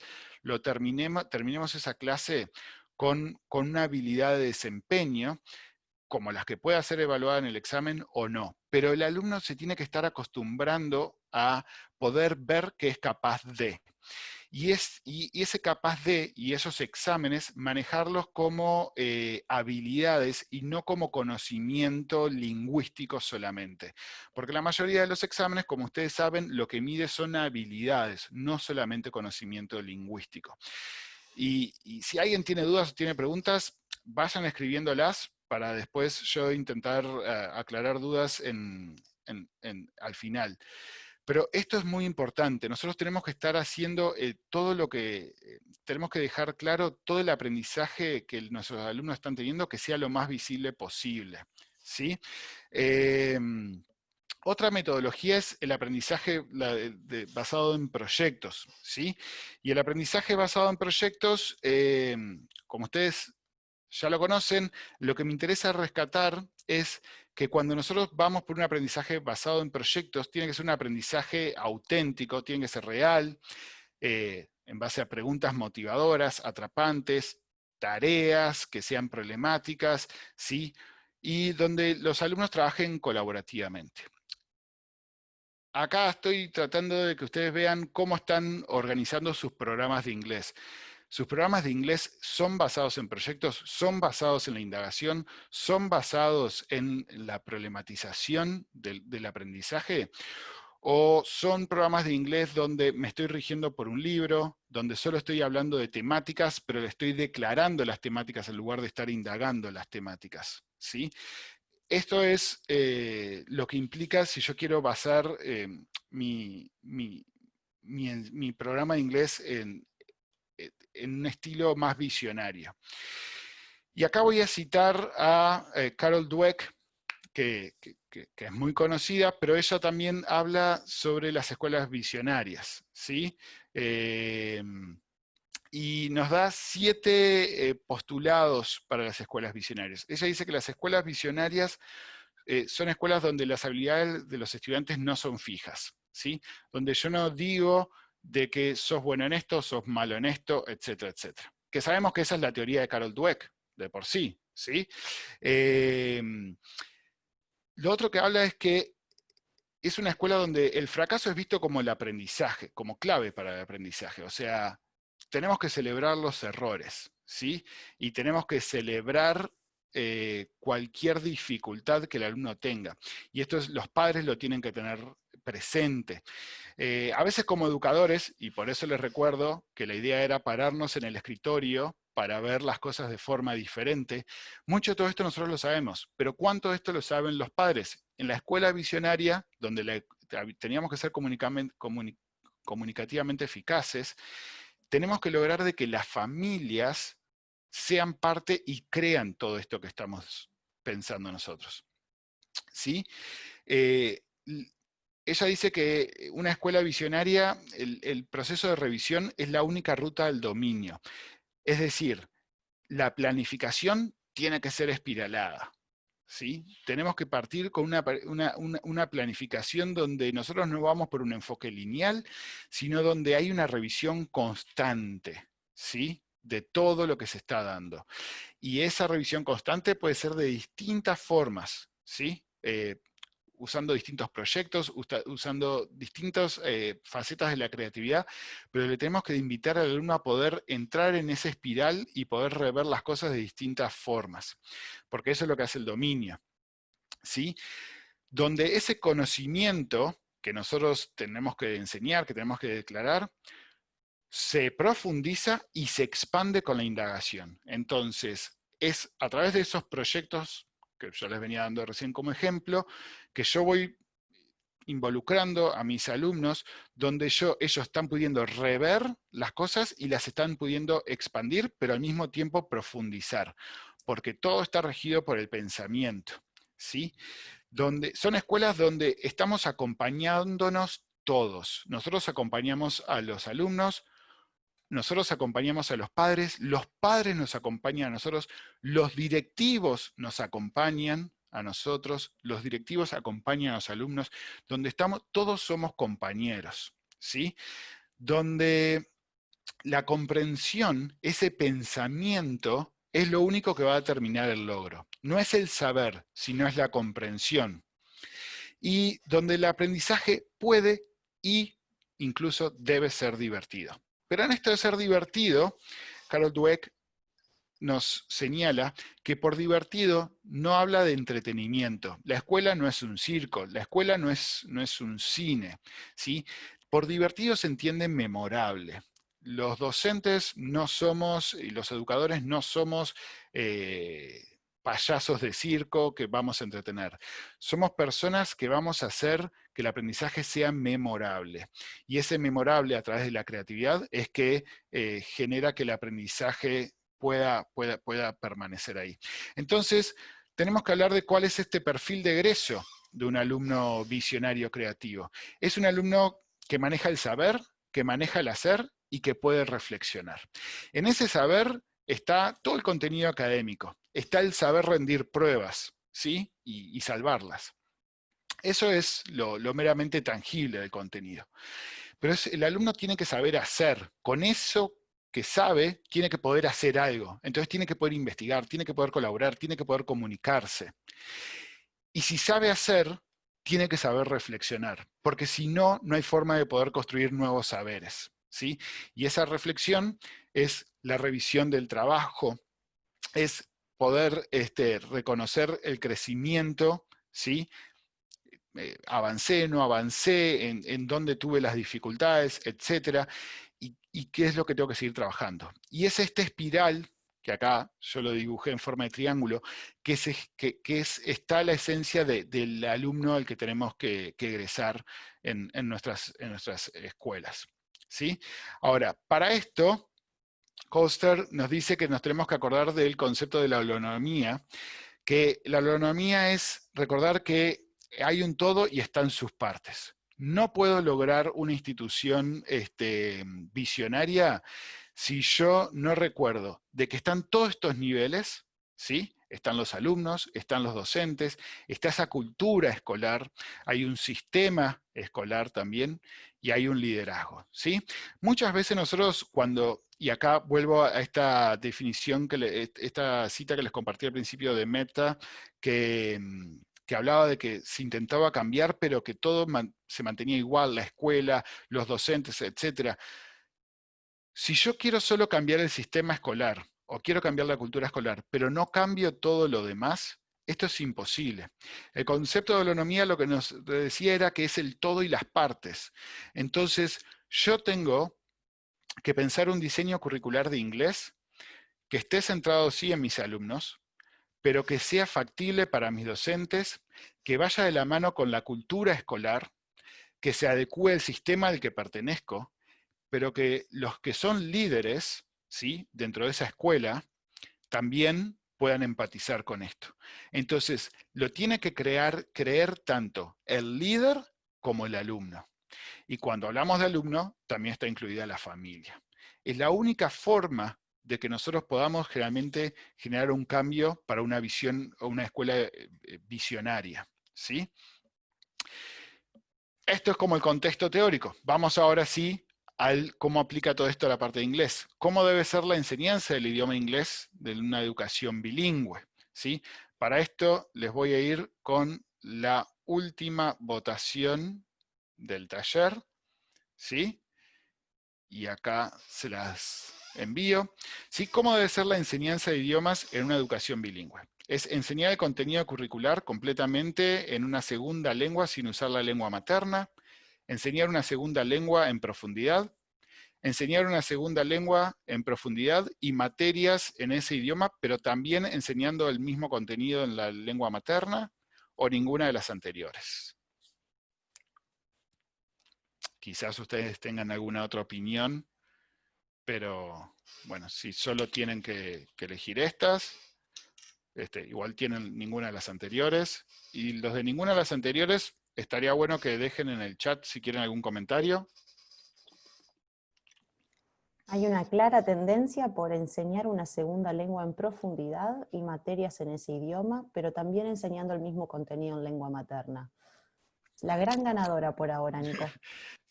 B: terminemos esa clase con una habilidad de desempeño, como las que pueda ser evaluada en el examen o no. Pero el alumno se tiene que estar acostumbrando a poder ver que es capaz de. Y ese capaz de, y esos exámenes, manejarlos como habilidades y no como conocimiento lingüístico solamente. Porque la mayoría de los exámenes, como ustedes saben, lo que mide son habilidades, no solamente conocimiento lingüístico. Y si alguien tiene dudas o tiene preguntas, vayan escribiéndolas para después yo intentar aclarar dudas al final. Pero esto es muy importante. Nosotros tenemos que estar haciendo todo lo que... tenemos que dejar claro todo el aprendizaje que nuestros alumnos están teniendo, que sea lo más visible posible, ¿sí? Otra metodología es el aprendizaje basado en proyectos, ¿sí? Y el aprendizaje basado en proyectos, como ustedes ya lo conocen, lo que me interesa rescatar es que cuando nosotros vamos por un aprendizaje basado en proyectos, tiene que ser un aprendizaje auténtico, tiene que ser real, en base a preguntas motivadoras, atrapantes, tareas que sean problemáticas, ¿sí? Y donde los alumnos trabajen colaborativamente. acá estoy tratando de que ustedes vean cómo están organizando sus programas de inglés. Sus programas de inglés son basados en proyectos, son basados en la indagación, son basados en la problematización del aprendizaje, o son programas de inglés donde me estoy rigiendo por un libro, donde solo estoy hablando de temáticas, pero le estoy declarando las temáticas en lugar de estar indagando las temáticas, ¿sí? Esto es lo que implica si yo quiero basar mi programa de inglés en un estilo más visionario. Y acá voy a citar a Carol Dweck, que es muy conocida, pero ella también habla sobre las escuelas visionarias, ¿sí? Y nos da 7 postulados para las escuelas visionarias. Ella dice que las escuelas visionarias son escuelas donde las habilidades de los estudiantes no son fijas, ¿sí? Donde yo no digo de que sos bueno en esto, sos malo en esto, etcétera, etcétera. Que sabemos que esa es la teoría de Carol Dweck, de por sí, ¿sí? Lo otro que habla es que es una escuela donde el fracaso es visto como el aprendizaje, como clave para el aprendizaje. O sea, tenemos que celebrar los errores, ¿sí? Y tenemos que celebrar cualquier dificultad que el alumno tenga. Y esto los padres lo tienen que tener presente. A veces como educadores, y por eso les recuerdo que la idea era pararnos en el escritorio para ver las cosas de forma diferente, mucho de todo esto nosotros lo sabemos, pero ¿cuánto de esto lo saben los padres? En la escuela visionaria, donde teníamos que ser comunicativamente eficaces, tenemos que lograr de que las familias sean parte y crean todo esto que estamos pensando nosotros, ¿sí? Ella dice que una escuela visionaria, el proceso de revisión es la única ruta al dominio. Es decir, la planificación tiene que ser espiralada, ¿sí? Tenemos que partir con una planificación donde nosotros no vamos por un enfoque lineal, sino donde hay una revisión constante, ¿sí? De todo lo que se está dando. Y esa revisión constante puede ser de distintas formas, ¿sí? Usando distintos proyectos, usando distintas facetas de la creatividad, pero le tenemos que invitar al alumno a poder entrar en esa espiral y poder rever las cosas de distintas formas, porque eso es lo que hace el dominio, ¿sí? Donde ese conocimiento que nosotros tenemos que enseñar, que tenemos que declarar, se profundiza y se expande con la indagación. Entonces, es a través de esos proyectos que yo les venía dando recién como ejemplo, que yo voy involucrando a mis alumnos, donde ellos están pudiendo rever las cosas y las están pudiendo expandir, pero al mismo tiempo profundizar, porque todo está regido por el pensamiento, ¿sí? Son escuelas donde estamos acompañándonos todos. Nosotros acompañamos a los alumnos, nosotros acompañamos a los padres nos acompañan a nosotros, los directivos nos acompañan a nosotros, los directivos acompañan a los alumnos, donde todos somos compañeros, ¿sí? Donde la comprensión, ese pensamiento, es lo único que va a determinar el logro. No es el saber, sino es la comprensión. Y donde el aprendizaje puede y incluso debe ser divertido. Pero en esto de ser divertido, Carol Dweck nos señala que por divertido no habla de entretenimiento. La escuela no es un circo, la escuela no es un cine, ¿sí? Por divertido se entiende memorable. Los docentes no somos, y los educadores no somos payasos de circo que vamos a entretener. Somos personas que vamos a hacer que el aprendizaje sea memorable. Y ese memorable a través de la creatividad es que genera que el aprendizaje pueda permanecer ahí. Entonces, tenemos que hablar de cuál es este perfil de egreso de un alumno visionario creativo. Es un alumno que maneja el saber, que maneja el hacer y que puede reflexionar. En ese saber está todo el contenido académico, está el saber rendir pruebas, ¿sí? Y salvarlas. Eso es lo meramente tangible del contenido. Pero el alumno tiene que saber hacer. Con eso que sabe, tiene que poder hacer algo. Entonces tiene que poder investigar, tiene que poder colaborar, tiene que poder comunicarse. Y si sabe hacer, tiene que saber reflexionar, porque si no, no hay forma de poder construir nuevos saberes, ¿sí? Y esa reflexión es la revisión del trabajo, es poder reconocer el crecimiento, ¿sí? Avancé, no avancé, en dónde tuve las dificultades, etcétera, y qué es lo que tengo que seguir trabajando. Y es esta espiral, que acá yo lo dibujé en forma de triángulo, está la esencia del alumno al que tenemos que egresar en nuestras escuelas, ¿sí? Ahora, para esto, Koster nos dice que nos tenemos que acordar del concepto de la holonomía, que la holonomía es recordar que hay un todo y están sus partes. No puedo lograr una institución visionaria si yo no recuerdo de que están todos estos niveles, ¿sí? Están los alumnos, están los docentes, está esa cultura escolar, hay un sistema escolar también y hay un liderazgo, ¿sí? Muchas veces nosotros y acá vuelvo a esta definición, esta cita que les compartí al principio de Meta, que hablaba de que se intentaba cambiar, pero que todo se mantenía igual, la escuela, los docentes, etc. Si yo quiero solo cambiar el sistema escolar, o quiero cambiar la cultura escolar, pero no cambio todo lo demás, esto es imposible. El concepto de holonomía lo que nos decía era que es el todo y las partes. Entonces, yo tengo que pensar un diseño curricular de inglés que esté centrado sí en mis alumnos, pero que sea factible para mis docentes, que vaya de la mano con la cultura escolar, que se adecue al sistema al que pertenezco, pero que los que son líderes, ¿sí?, dentro de esa escuela, también puedan empatizar con esto. Entonces, lo tiene que creer tanto el líder como el alumno. Y cuando hablamos de alumno, también está incluida la familia. Es la única forma de que nosotros podamos realmente generar un cambio para una visión o una escuela visionaria, ¿sí? Esto es como el contexto teórico. Vamos ahora sí al cómo aplica todo esto a la parte de inglés. ¿Cómo debe ser la enseñanza del idioma inglés de una educación bilingüe? ¿Sí? Para esto les voy a ir con la última votación del taller, ¿sí? Y acá se las envío. ¿Sí? ¿Cómo debe ser la enseñanza de idiomas en una educación bilingüe? Es enseñar el contenido curricular completamente en una segunda lengua sin usar la lengua materna, enseñar una segunda lengua en profundidad, enseñar una segunda lengua en profundidad y materias en ese idioma, pero también enseñando el mismo contenido en la lengua materna o ninguna de las anteriores. Quizás ustedes tengan alguna otra opinión, pero bueno, si solo tienen que elegir estas, igual tienen ninguna de las anteriores, y los de ninguna de las anteriores, estaría bueno que dejen en el chat si quieren algún comentario.
A: Hay una clara tendencia por enseñar una segunda lengua en profundidad y materias en ese idioma, pero también enseñando el mismo contenido en lengua materna. La gran ganadora por ahora, Nico.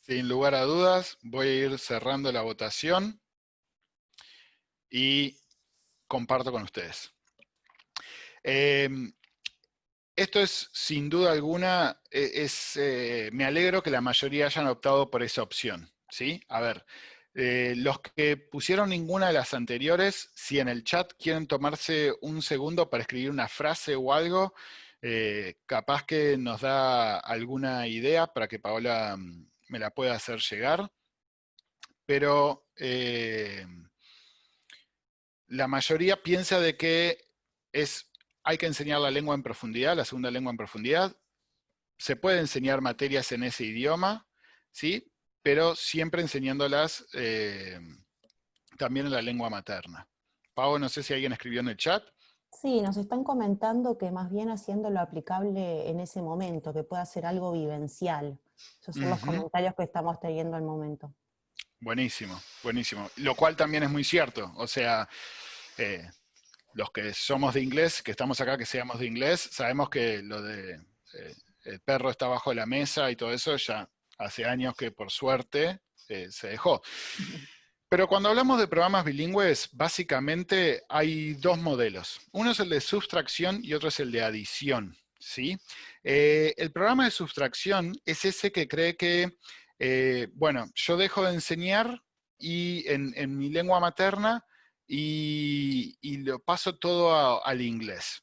B: Sin lugar a dudas, voy a ir cerrando la votación y comparto con ustedes. Esto es, sin duda alguna, me alegro que la mayoría hayan optado por esa opción, ¿sí? A ver, los que pusieron ninguna de las anteriores, si en el chat quieren tomarse un segundo para escribir una frase o algo, capaz que nos da alguna idea para que Paola me la pueda hacer llegar, pero la mayoría piensa de que hay que enseñar la lengua en profundidad, la segunda lengua en profundidad. Se puede enseñar materias en ese idioma, ¿sí? Pero siempre enseñándolas también en la lengua materna. Pau, no sé si alguien escribió en el chat.
A: Sí, nos están comentando que más bien haciéndolo aplicable en ese momento, que pueda ser algo vivencial. Esos son los comentarios que estamos teniendo al momento.
B: Buenísimo, buenísimo. Lo cual también es muy cierto. O sea, los que somos de inglés, que estamos acá, que seamos de inglés, sabemos que lo de el perro está bajo la mesa y todo eso ya hace años que por suerte se dejó. Pero cuando hablamos de programas bilingües, básicamente hay dos modelos. Uno es el de sustracción y otro es el de adición, ¿sí? El programa de sustracción es ese que cree que, bueno, yo dejo de enseñar en mi lengua materna y lo paso todo al inglés.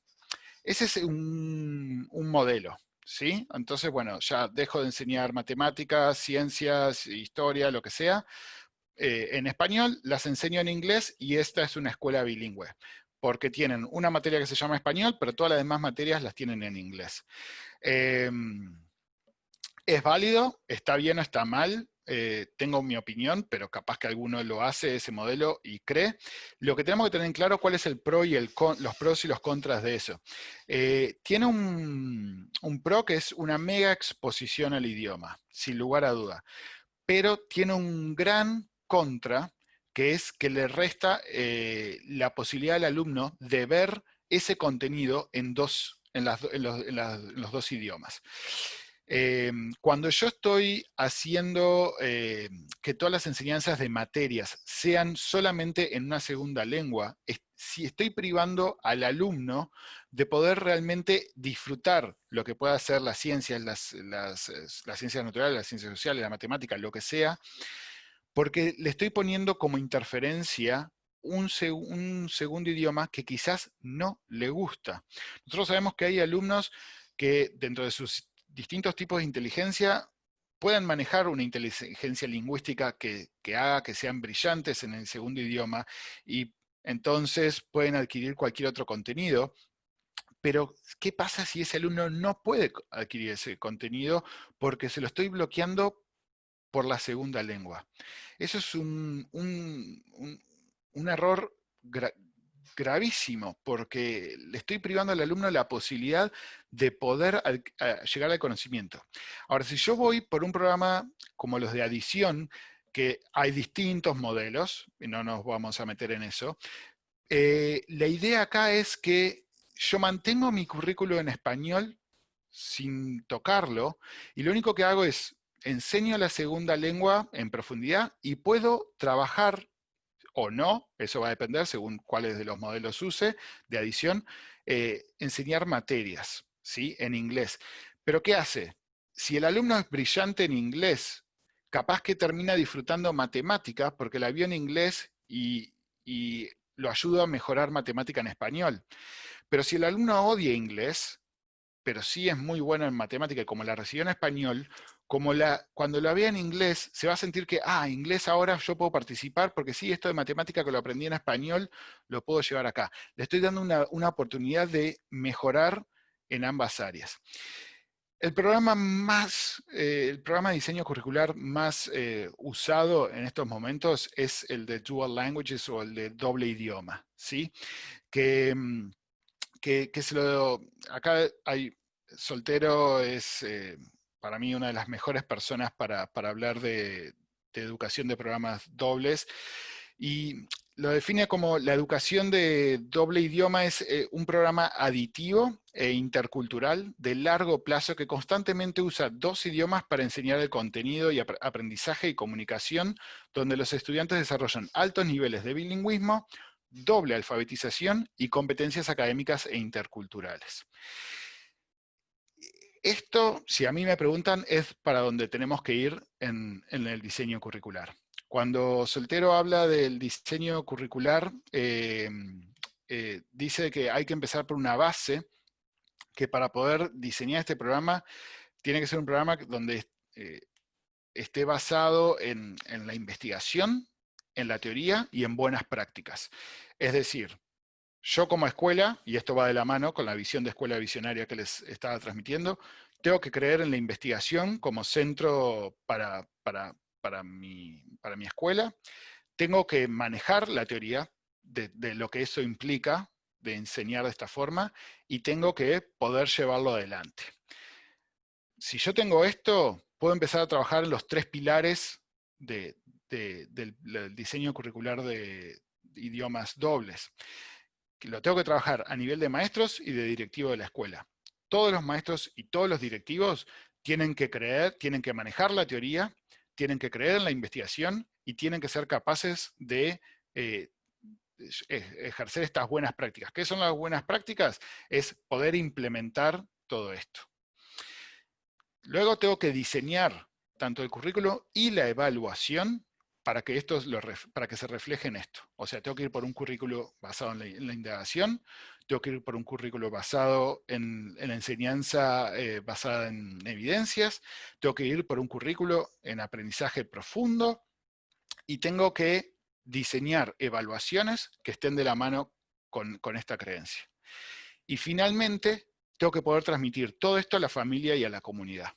B: Ese es un modelo, ¿sí? Entonces, bueno, ya dejo de enseñar matemáticas, ciencias, historia, lo que sea, en español, las enseño en inglés y esta es una escuela bilingüe, porque tienen una materia que se llama español, pero todas las demás materias las tienen en inglés. ¿Es válido? ¿Está bien o está mal? Tengo mi opinión, pero capaz que alguno lo hace ese modelo y cree. Lo que tenemos que tener en claro cuál es el pro y los pros y los contras de eso. Tiene un pro que es una mega exposición al idioma, sin lugar a duda, pero tiene un gran contra, que es que le resta la posibilidad al alumno de ver ese contenido en los dos idiomas. Cuando yo estoy haciendo que todas las enseñanzas de materias sean solamente en una segunda lengua, si estoy privando al alumno de poder realmente disfrutar lo que pueda hacer las ciencias, las ciencias naturales, las ciencias sociales, la matemática, lo que sea, porque le estoy poniendo como interferencia un segundo idioma que quizás no le gusta. Nosotros sabemos que hay alumnos que dentro de sus distintos tipos de inteligencia puedan manejar una inteligencia lingüística que haga que sean brillantes en el segundo idioma y entonces pueden adquirir cualquier otro contenido. Pero, ¿qué pasa si ese alumno no puede adquirir ese contenido porque se lo estoy bloqueando por la segunda lengua? Eso es un error gravísimo, porque le estoy privando al alumno la posibilidad de poder llegar al conocimiento. Ahora, si yo voy por un programa como los de adición, que hay distintos modelos, y no nos vamos a meter en eso, la idea acá es que yo mantengo mi currículo en español sin tocarlo, y lo único que hago es enseño la segunda lengua en profundidad y puedo trabajar o no, eso va a depender según cuáles de los modelos use, de adición, enseñar materias, ¿sí? En inglés. Pero ¿qué hace? Si el alumno es brillante en inglés, capaz que termina disfrutando matemática porque la vio en inglés y lo ayuda a mejorar matemática en español. Pero si el alumno odia inglés, pero sí es muy bueno en matemática y como la recibió en español, cuando la vea en inglés, se va a sentir que, inglés ahora yo puedo participar, porque sí, esto de matemática que lo aprendí en español, lo puedo llevar acá. Le estoy dando una oportunidad de mejorar en ambas áreas. El programa de diseño curricular más usado en estos momentos es el de Dual Languages o el de doble idioma, ¿sí? Que acá Soltero es para mí una de las mejores personas para hablar de educación de programas dobles, y lo define como la educación de doble idioma es un programa aditivo e intercultural de largo plazo que constantemente usa dos idiomas para enseñar el contenido y aprendizaje y comunicación, donde los estudiantes desarrollan altos niveles de bilingüismo, doble alfabetización y competencias académicas e interculturales. Esto, si a mí me preguntan, es para donde tenemos que ir en el diseño curricular. Cuando Soltero habla del diseño curricular, dice que hay que empezar por una base, que para poder diseñar este programa, tiene que ser un programa donde esté basado en la investigación, en la teoría y en buenas prácticas. Es decir, yo como escuela, y esto va de la mano con la visión de escuela visionaria que les estaba transmitiendo, tengo que creer en la investigación como centro para mi escuela. Tengo que manejar la teoría de lo que eso implica, de enseñar de esta forma, y tengo que poder llevarlo adelante. Si yo tengo esto, puedo empezar a trabajar en los tres pilares del diseño curricular de idiomas dobles. Lo tengo que trabajar a nivel de maestros y de directivo de la escuela. Todos los maestros y todos los directivos tienen que creer, tienen que manejar la teoría, tienen que creer en la investigación y tienen que ser capaces de ejercer estas buenas prácticas. ¿Qué son las buenas prácticas? Es poder implementar todo esto. Luego tengo que diseñar tanto el currículo y la evaluación para que se refleje en esto. O sea, tengo que ir por un currículo basado en la indagación, tengo que ir por un currículo basado en la enseñanza basada en evidencias, tengo que ir por un currículo en aprendizaje profundo, y tengo que diseñar evaluaciones que estén de la mano con esta creencia. Y finalmente, tengo que poder transmitir todo esto a la familia y a la comunidad.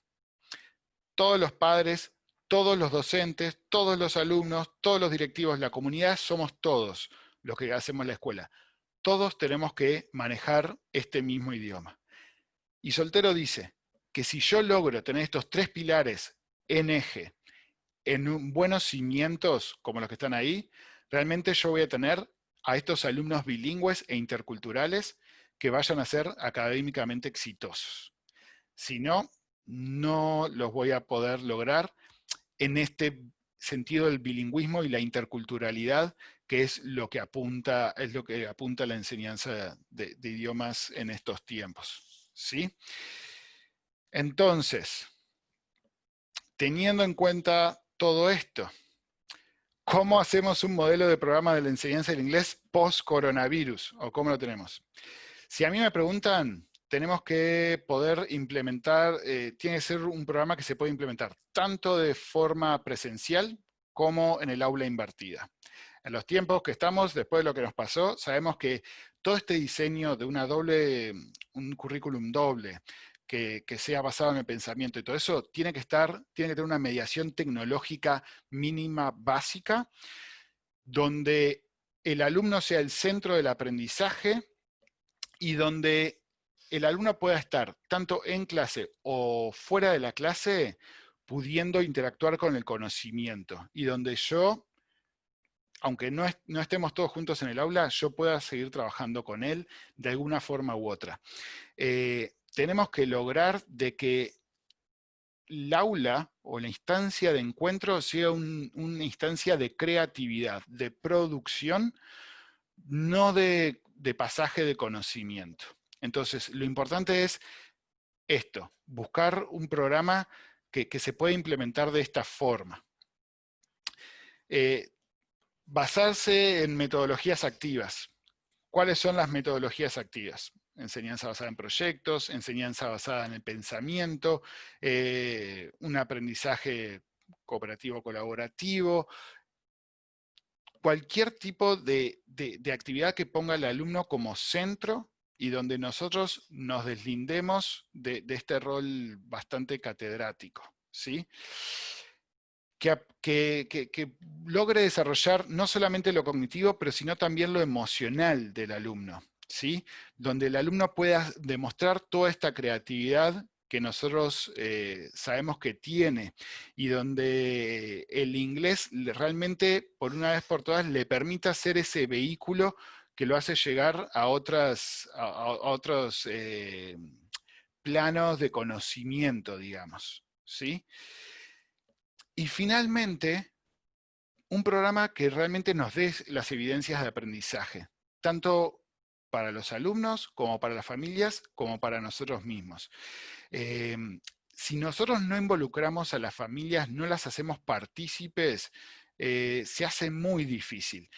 B: Todos los padres, todos los docentes, todos los alumnos, todos los directivos de la comunidad, somos todos los que hacemos la escuela. Todos tenemos que manejar este mismo idioma. Y Soltero dice que si yo logro tener estos 3 pilares en eje, en buenos cimientos como los que están ahí, realmente yo voy a tener a estos alumnos bilingües e interculturales que vayan a ser académicamente exitosos. Si no, no los voy a poder lograr en este sentido del bilingüismo y la interculturalidad, que es lo que apunta la enseñanza de idiomas en estos tiempos, ¿sí? Entonces, teniendo en cuenta todo esto, ¿cómo hacemos un modelo de programa de la enseñanza del inglés post-coronavirus? ¿O cómo lo tenemos? Si a mí me preguntan, tenemos que poder implementar, tiene que ser un programa que se puede implementar tanto de forma presencial como en el aula invertida. En los tiempos que estamos, después de lo que nos pasó, sabemos que todo este diseño de un currículum doble, que sea basado en el pensamiento y todo eso, tiene que tener una mediación tecnológica mínima básica, donde el alumno sea el centro del aprendizaje y donde el alumno pueda estar tanto en clase o fuera de la clase pudiendo interactuar con el conocimiento, y donde yo, aunque no estemos todos juntos en el aula, yo pueda seguir trabajando con él de alguna forma u otra. Tenemos que lograr de que el aula o la instancia de encuentro sea una instancia de creatividad, de producción, no de pasaje de conocimiento. Entonces, lo importante es esto, buscar un programa que se pueda implementar de esta forma. Basarse en metodologías activas. ¿Cuáles son las metodologías activas? Enseñanza basada en proyectos, enseñanza basada en el pensamiento, un aprendizaje cooperativo colaborativo, cualquier tipo de actividad que ponga al alumno como centro y donde nosotros nos deslindemos de este rol bastante catedrático, ¿sí? Que logre desarrollar no solamente lo cognitivo, pero sino también lo emocional del alumno, ¿sí? Donde el alumno pueda demostrar toda esta creatividad que nosotros sabemos que tiene, y donde el inglés realmente, por una vez por todas, le permita ser ese vehículo que lo hace llegar a otros planos de conocimiento, digamos, ¿sí? Y finalmente, un programa que realmente nos dé las evidencias de aprendizaje, tanto para los alumnos, como para las familias, como para nosotros mismos. Si nosotros no involucramos a las familias, no las hacemos partícipes, se hace muy difícil.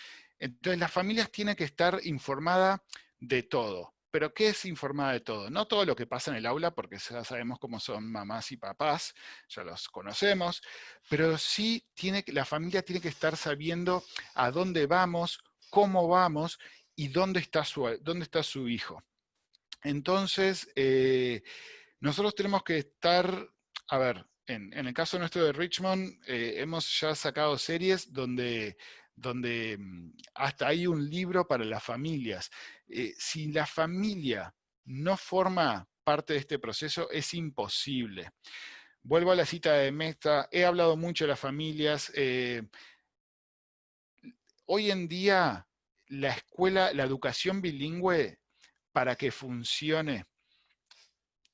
B: Entonces las familias tienen que estar informadas de todo. ¿Pero qué es informada de todo? No todo lo que pasa en el aula, porque ya sabemos cómo son mamás y papás, ya los conocemos, pero sí la familia tiene que estar sabiendo a dónde vamos, cómo vamos y dónde está su hijo. Entonces, nosotros tenemos que estar, a ver, en el caso nuestro de Richmond, hemos ya sacado series donde hasta hay un libro para las familias. Si la familia no forma parte de este proceso, es imposible. Vuelvo a la cita de Mesta, he hablado mucho de las familias. Hoy en día, la educación bilingüe, para que funcione,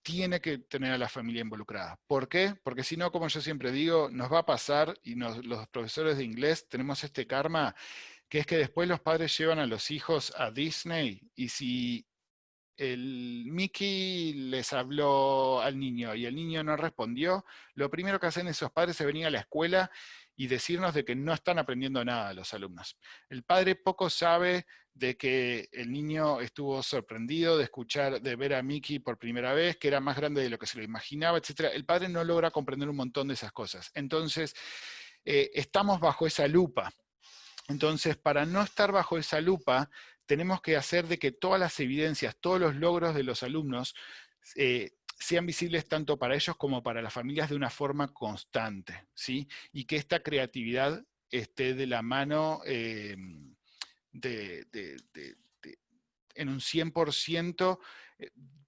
B: tiene que tener a la familia involucrada. ¿Por qué? Porque si no, como yo siempre digo, nos va a pasar, y los profesores de inglés tenemos este karma, que es que después los padres llevan a los hijos a Disney, y si el Mickey les habló al niño y el niño no respondió, lo primero que hacen esos padres es venir a la escuela y decirnos de que no están aprendiendo nada los alumnos. El padre poco sabe de que el niño estuvo sorprendido de escuchar, de ver a Mickey por primera vez, que era más grande de lo que se lo imaginaba, etc. El padre no logra comprender un montón de esas cosas. Entonces, estamos bajo esa lupa. Entonces, para no estar bajo esa lupa, tenemos que hacer de que todas las evidencias, todos los logros de los alumnos sean visibles tanto para ellos como para las familias de una forma constante, ¿sí? Y que esta creatividad esté de la mano en un 100%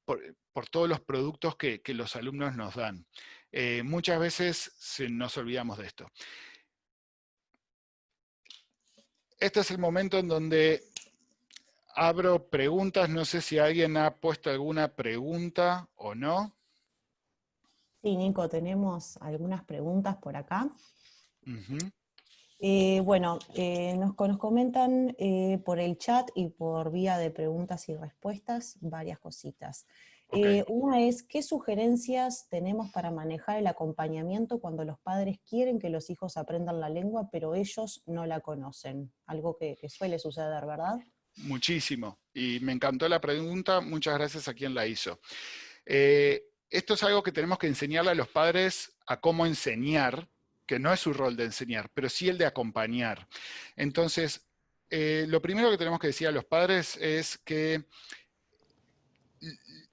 B: por todos los productos que los alumnos nos dan. Muchas veces nos olvidamos de esto. Este es el momento en donde abro preguntas. No sé si alguien ha puesto alguna pregunta o no.
A: Sí, Nico, tenemos algunas preguntas por acá.
B: Uh-huh.
A: Bueno, nos comentan por el chat y por vía de preguntas y respuestas varias cositas.
B: Okay.
A: Una es, ¿qué sugerencias tenemos para manejar el acompañamiento cuando los padres quieren que los hijos aprendan la lengua, pero ellos no la conocen? Algo que suele suceder, ¿verdad?
B: Muchísimo. Y me encantó la pregunta. Muchas gracias a quien la hizo. Esto es algo que tenemos que enseñarle a los padres a cómo enseñar, que no es su rol de enseñar, pero sí el de acompañar. Entonces, lo primero que tenemos que decir a los padres es que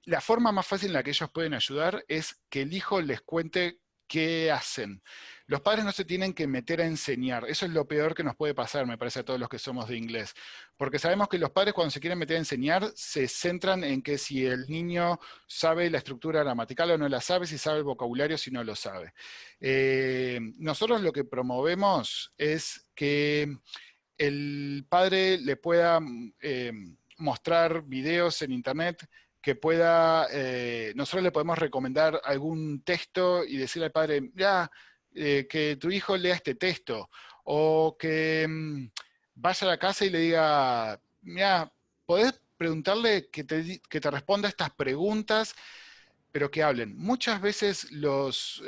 B: la forma más fácil en la que ellos pueden ayudar es que el hijo les cuente qué hacen. Los padres no se tienen que meter a enseñar. Eso es lo peor que nos puede pasar, me parece, a todos los que somos de inglés. Porque sabemos que los padres cuando se quieren meter a enseñar se centran en que si el niño sabe la estructura gramatical o no la sabe, si sabe el vocabulario, si no lo sabe. Nosotros lo que promovemos es que el padre le pueda mostrar videos en internet, que pueda, nosotros le podemos recomendar algún texto y decirle al padre, ya, que tu hijo lea este texto, o que vaya a la casa y le diga, mira, podés preguntarle que te responda estas preguntas, pero que hablen. Muchas veces los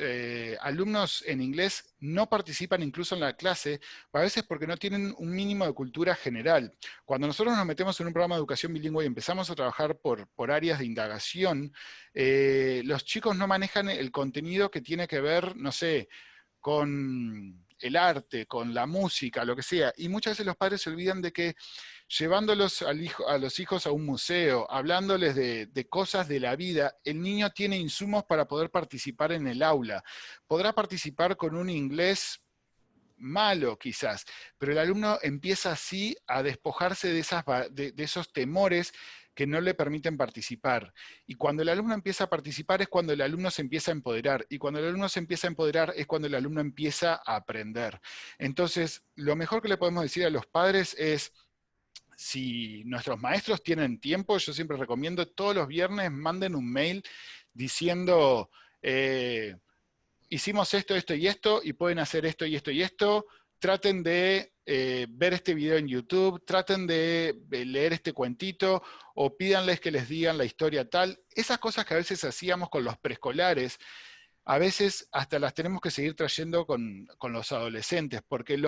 B: alumnos en inglés no participan incluso en la clase, a veces porque no tienen un mínimo de cultura general. Cuando nosotros nos metemos en un programa de educación bilingüe y empezamos a trabajar por áreas de indagación, los chicos no manejan el contenido que tiene que ver, no sé, con el arte, con la música, lo que sea. Y muchas veces los padres se olvidan de que llevándolos a los hijos a un museo, hablándoles de cosas de la vida, el niño tiene insumos para poder participar en el aula. Podrá participar con un inglés malo quizás, pero el alumno empieza así a despojarse de esos temores que no le permiten participar. Y cuando el alumno empieza a participar es cuando el alumno se empieza a empoderar. Y cuando el alumno se empieza a empoderar es cuando el alumno empieza a aprender. Entonces, lo mejor que le podemos decir a los padres es, si nuestros maestros tienen tiempo, yo siempre recomiendo todos los viernes manden un mail diciendo, hicimos esto, esto y esto, y pueden hacer esto y esto y esto. Traten de ver este video en YouTube, traten de leer este cuentito, o pídanles que les digan la historia tal. Esas cosas que a veces hacíamos con los preescolares, a veces hasta las tenemos que seguir trayendo con los adolescentes, porque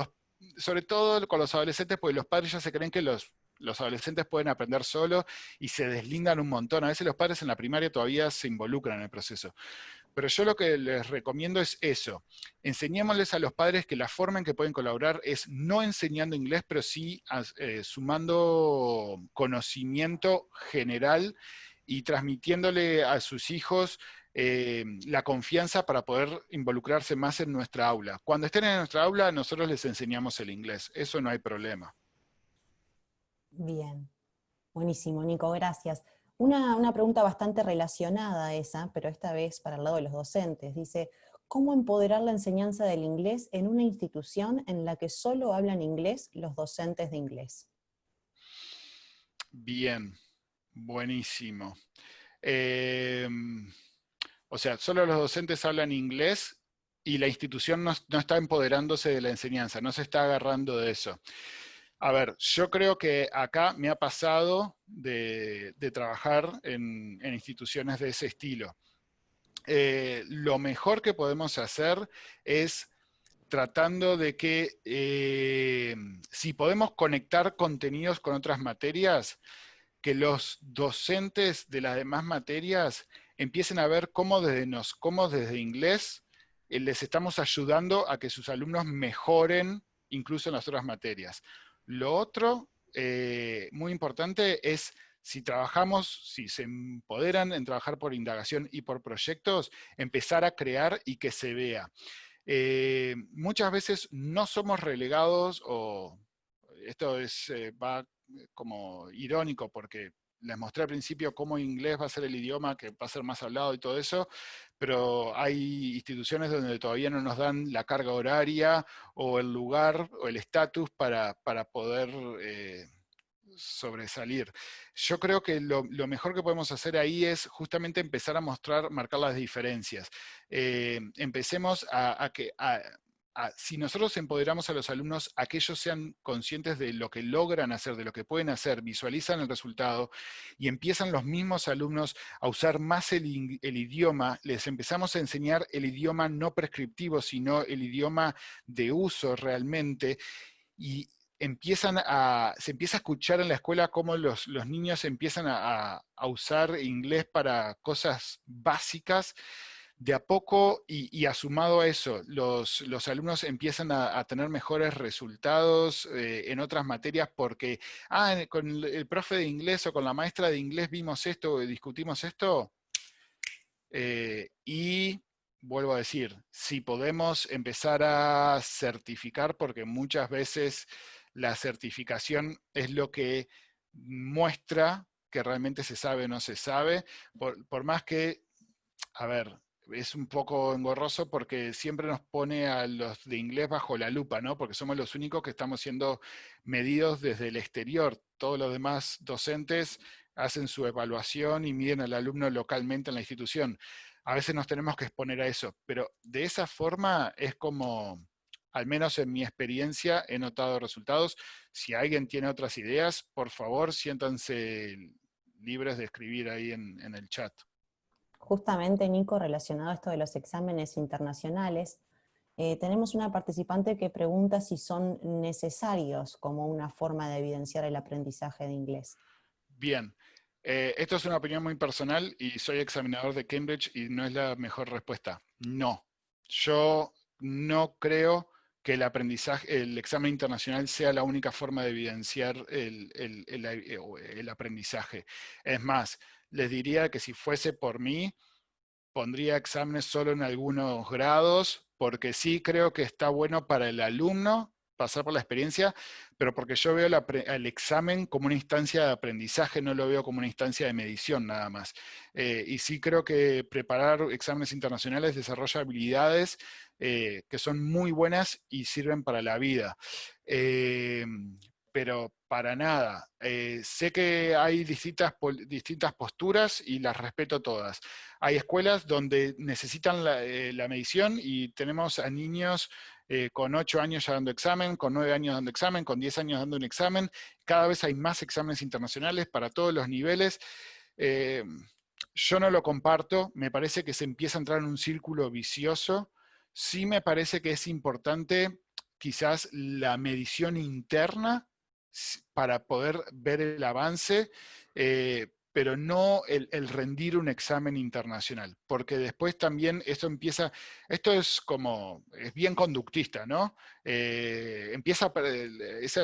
B: sobre todo con los adolescentes, porque los padres ya se creen que los adolescentes pueden aprender solos y se deslindan un montón. A veces los padres en la primaria todavía se involucran en el proceso. Pero yo lo que les recomiendo es eso. Enseñémosles a los padres que la forma en que pueden colaborar es no enseñando inglés, pero sí sumando conocimiento general y transmitiéndole a sus hijos la confianza para poder involucrarse más en nuestra aula. Cuando estén en nuestra aula, nosotros les enseñamos el inglés. Eso no hay problema.
A: Bien, buenísimo, Nico, gracias. Una pregunta bastante relacionada a esa, pero esta vez para el lado de los docentes. Dice, ¿cómo empoderar la enseñanza del inglés en una institución en la que solo hablan inglés los docentes de inglés?
B: Bien, buenísimo. O sea, solo los docentes hablan inglés y la institución no está empoderándose de la enseñanza, no se está agarrando de eso. A ver, yo creo que acá me ha pasado de trabajar en instituciones de ese estilo. Lo mejor que podemos hacer es tratando de que si podemos conectar contenidos con otras materias, que los docentes de las demás materias empiecen a ver cómo desde inglés les estamos ayudando a que sus alumnos mejoren incluso en las otras materias. Lo otro, muy importante, es si se empoderan en trabajar por indagación y por proyectos, empezar a crear y que se vea. Muchas veces no somos relegados, o esto va como irónico porque les mostré al principio cómo inglés va a ser el idioma que va a ser más hablado y todo eso, pero hay instituciones donde todavía no nos dan la carga horaria o el lugar o el estatus para poder sobresalir. Yo creo que lo mejor que podemos hacer ahí es justamente empezar a marcar las diferencias. Empecemos si nosotros empoderamos a los alumnos a que ellos sean conscientes de lo que logran hacer, de lo que pueden hacer, visualizan el resultado y empiezan los mismos alumnos a usar más el idioma, les empezamos a enseñar el idioma no prescriptivo, sino el idioma de uso realmente, y se empieza a escuchar en la escuela cómo los niños empiezan a usar inglés para cosas básicas. De a poco, y asumado a eso, los alumnos empiezan a tener mejores resultados en otras materias porque, con el profe de inglés o con la maestra de inglés vimos esto, discutimos esto, y vuelvo a decir, si podemos empezar a certificar, porque muchas veces la certificación es lo que muestra que realmente se sabe o no se sabe, por más que, a ver, es un poco engorroso porque siempre nos pone a los de inglés bajo la lupa, ¿no? Porque somos los únicos que estamos siendo medidos desde el exterior. Todos los demás docentes hacen su evaluación y miden al alumno localmente en la institución. A veces nos tenemos que exponer a eso, pero de esa forma es como, al menos en mi experiencia, he notado resultados. Si alguien tiene otras ideas, por favor, siéntanse libres de escribir ahí en el chat.
A: Justamente, Nico, relacionado a esto de los exámenes internacionales, tenemos una participante que pregunta si son necesarios como una forma de evidenciar el aprendizaje de inglés.
B: Bien, esto es una opinión muy personal y soy examinador de Cambridge y no es la mejor respuesta. No, yo no creo que el examen internacional sea la única forma de evidenciar el aprendizaje. Es más, les diría que si fuese por mí, pondría exámenes solo en algunos grados, porque sí creo que está bueno para el alumno pasar por la experiencia, pero porque yo veo el examen como una instancia de aprendizaje, no lo veo como una instancia de medición nada más. Y sí creo que preparar exámenes internacionales desarrolla habilidades que son muy buenas y sirven para la vida. Pero para nada. Sé que hay distintas posturas y las respeto todas. Hay escuelas donde necesitan la medición y tenemos a niños con 8 años ya dando examen, con 9 años dando examen, con 10 años dando un examen. Cada vez hay más exámenes internacionales para todos los niveles. Yo no lo comparto, me parece que se empieza a entrar en un círculo vicioso. Sí me parece que es importante quizás la medición interna para poder ver el avance, pero no el rendir un examen internacional, porque después también esto es bien conductista, ¿no? Ese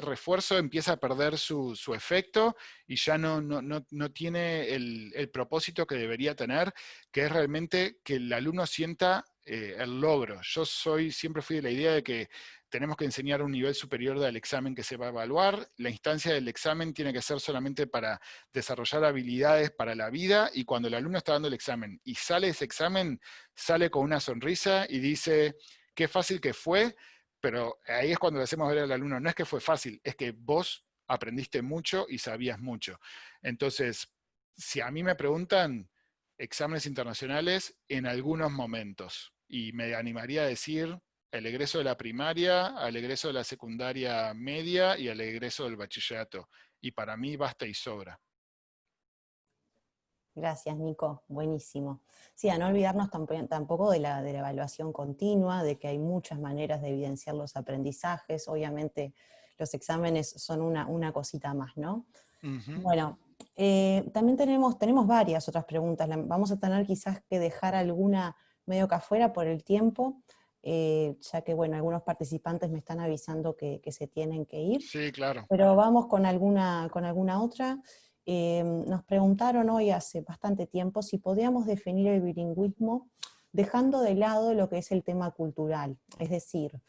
B: refuerzo empieza a perder su efecto y ya no tiene el propósito que debería tener, que es realmente que el alumno sienta el logro. Siempre fui de la idea de que tenemos que enseñar un nivel superior del examen que se va a evaluar. La instancia del examen tiene que ser solamente para desarrollar habilidades para la vida, y cuando el alumno está dando el examen y sale ese examen, sale con una sonrisa y dice, qué fácil que fue, pero ahí es cuando le hacemos ver al alumno, no es que fue fácil, es que vos aprendiste mucho y sabías mucho. Entonces, si a mí me preguntan, exámenes internacionales en algunos momentos, y me animaría a decir el egreso de la primaria, al egreso de la secundaria media y al egreso del bachillerato. Y para mí basta y sobra.
A: Gracias, Nico. Buenísimo. Sí, a no olvidarnos tampoco de la evaluación continua, de que hay muchas maneras de evidenciar los aprendizajes. Obviamente, los exámenes son una cosita más, ¿no? Bueno, también tenemos varias otras preguntas. Vamos a tener quizás que dejar alguna medio que afuera por el tiempo, ya que, bueno, algunos participantes me están avisando que se tienen que ir.
B: Sí, claro.
A: Pero vamos con alguna otra. Nos preguntaron hoy hace bastante tiempo si podíamos definir el bilingüismo dejando de lado lo que es el tema cultural. Es decir,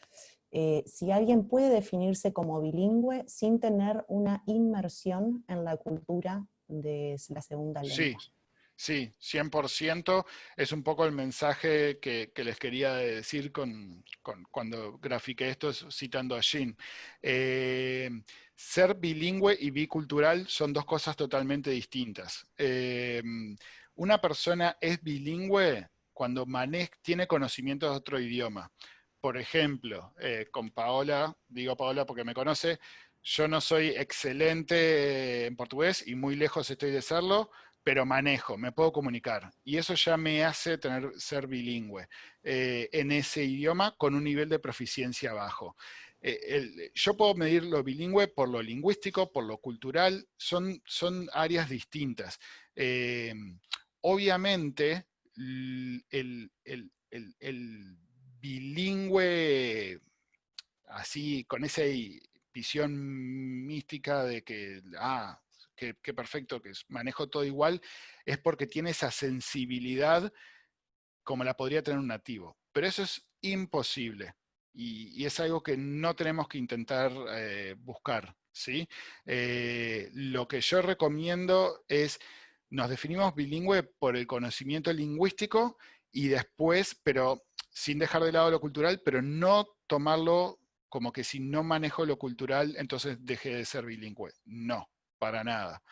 A: si alguien puede definirse como bilingüe sin tener una inmersión en la cultura de la segunda lengua.
B: Sí, 100%. Es un poco el mensaje que les quería decir cuando grafiqué esto citando a Jean. Ser bilingüe y bicultural son dos cosas totalmente distintas. Una persona es bilingüe cuando tiene conocimiento de otro idioma. Por ejemplo, con Paola, digo Paola porque me conoce, yo no soy excelente en portugués y muy lejos estoy de serlo, pero manejo, me puedo comunicar. Y eso ya me hace ser bilingüe en ese idioma con un nivel de proficiencia bajo. Yo puedo medir lo bilingüe por lo lingüístico, por lo cultural, son áreas distintas. Obviamente, el bilingüe, así, con esa visión mística de que, qué perfecto, que manejo todo igual, es porque tiene esa sensibilidad como la podría tener un nativo. Pero eso es imposible. Y es algo que no tenemos que intentar buscar, ¿sí? Lo que yo recomiendo es, nos definimos bilingüe por el conocimiento lingüístico y después, pero sin dejar de lado lo cultural, pero no tomarlo como que si no manejo lo cultural, entonces deje de ser bilingüe. No, para nada.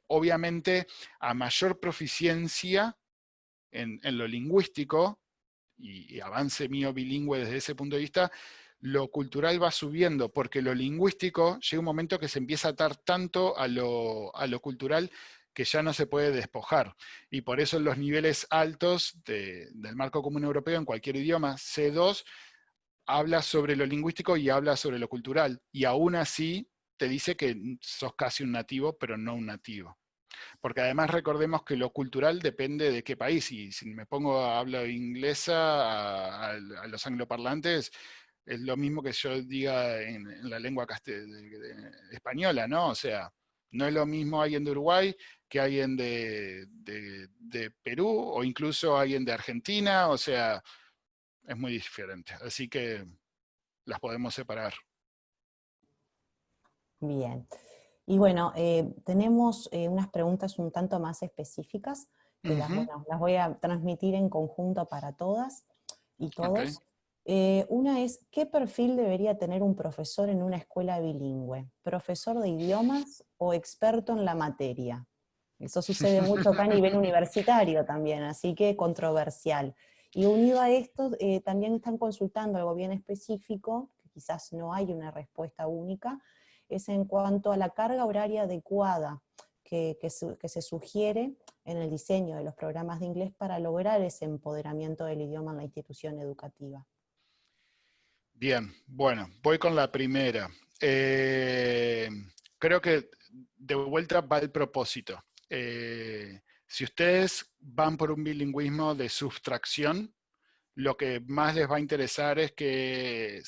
B: Obviamente, a mayor proficiencia en lo lingüístico, y avance mío bilingüe desde ese punto de vista, lo cultural va subiendo, porque lo lingüístico llega un momento que se empieza a atar tanto a lo cultural que ya no se puede despojar. Y por eso en los niveles altos del marco común europeo, en cualquier idioma, C2, habla sobre lo lingüístico y habla sobre lo cultural. Y aún así te dice que sos casi un nativo, pero no un nativo. Porque además recordemos que lo cultural depende de qué país, y si me pongo a hablar inglesa a los angloparlantes, es lo mismo que yo diga en la lengua española, ¿no? O sea, no es lo mismo alguien de Uruguay que alguien de Perú, o incluso alguien de Argentina, o sea, es muy diferente. Así que las podemos separar.
A: Bien. Y bueno, tenemos unas preguntas un tanto más específicas que las voy a transmitir en conjunto para todas y todos.
B: Okay.
A: Una es, ¿qué perfil debería tener un profesor en una escuela bilingüe? ¿Profesor de idiomas o experto en la materia? Eso sucede mucho acá a nivel universitario también, así que controversial. Y unido a esto, también están consultando algo bien específico, que quizás no hay una respuesta única, es en cuanto a la carga horaria adecuada que se sugiere en el diseño de los programas de inglés para lograr ese empoderamiento del idioma en la institución educativa.
B: Bien, bueno, voy con la primera. Creo que de vuelta va el propósito. Si ustedes van por un bilingüismo de sustracción, lo que más les va a interesar es que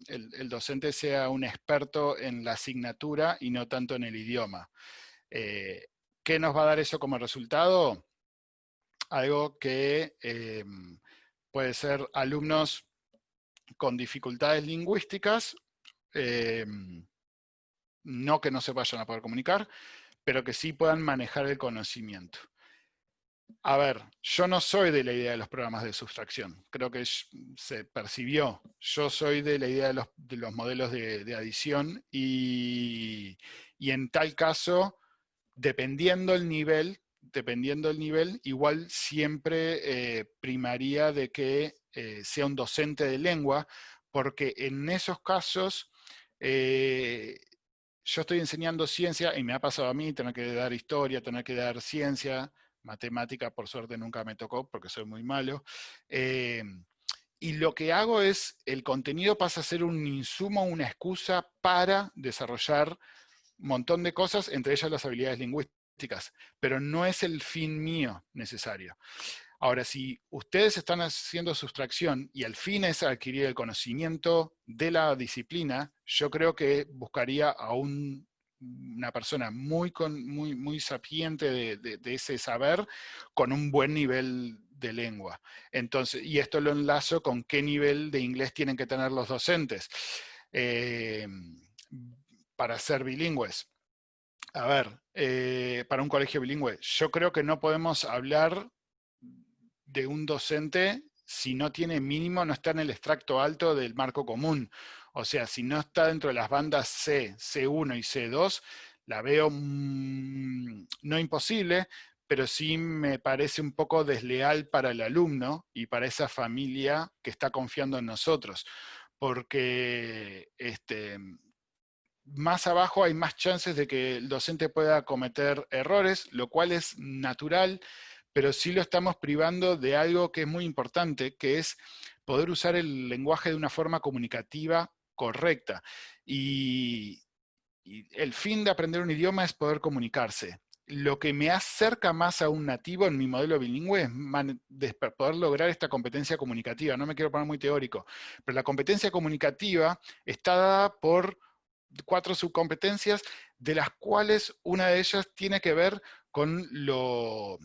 B: el docente sea un experto en la asignatura y no tanto en el idioma. ¿Qué nos va a dar eso como resultado? Algo que puede ser alumnos con dificultades lingüísticas, no que no se vayan a poder comunicar, pero que sí puedan manejar el conocimiento. A ver, yo no soy de la idea de los programas de sustracción, creo que se percibió. Yo soy de la idea de los modelos de adición y en tal caso, dependiendo el nivel, igual siempre primaría de que sea un docente de lengua, porque en esos casos yo estoy enseñando ciencia, y me ha pasado a mí tener que dar historia, tener que dar ciencia, matemática por suerte nunca me tocó porque soy muy malo, y lo que hago es, el contenido pasa a ser un insumo, una excusa para desarrollar un montón de cosas, entre ellas las habilidades lingüísticas, pero no es el fin mío necesario. Ahora, si ustedes están haciendo sustracción y el fin es adquirir el conocimiento de la disciplina, yo creo que buscaría a una persona muy sapiente de ese saber, con un buen nivel de lengua. Entonces, y esto lo enlazo con qué nivel de inglés tienen que tener los docentes para ser bilingües. A ver, para un colegio bilingüe, yo creo que no podemos hablar de un docente si no tiene mínimo, no está en el extracto alto del marco común. O sea, si no está dentro de las bandas C, C1 y C2, la veo no imposible, pero sí me parece un poco desleal para el alumno y para esa familia que está confiando en nosotros. Porque más abajo hay más chances de que el docente pueda cometer errores, lo cual es natural, pero sí lo estamos privando de algo que es muy importante, que es poder usar el lenguaje de una forma comunicativa correcta. Y el fin de aprender un idioma es poder comunicarse. Lo que me acerca más a un nativo en mi modelo bilingüe es poder lograr esta competencia comunicativa. No me quiero poner muy teórico, pero la competencia comunicativa está dada por 4 subcompetencias, de las cuales una de ellas tiene que ver con lo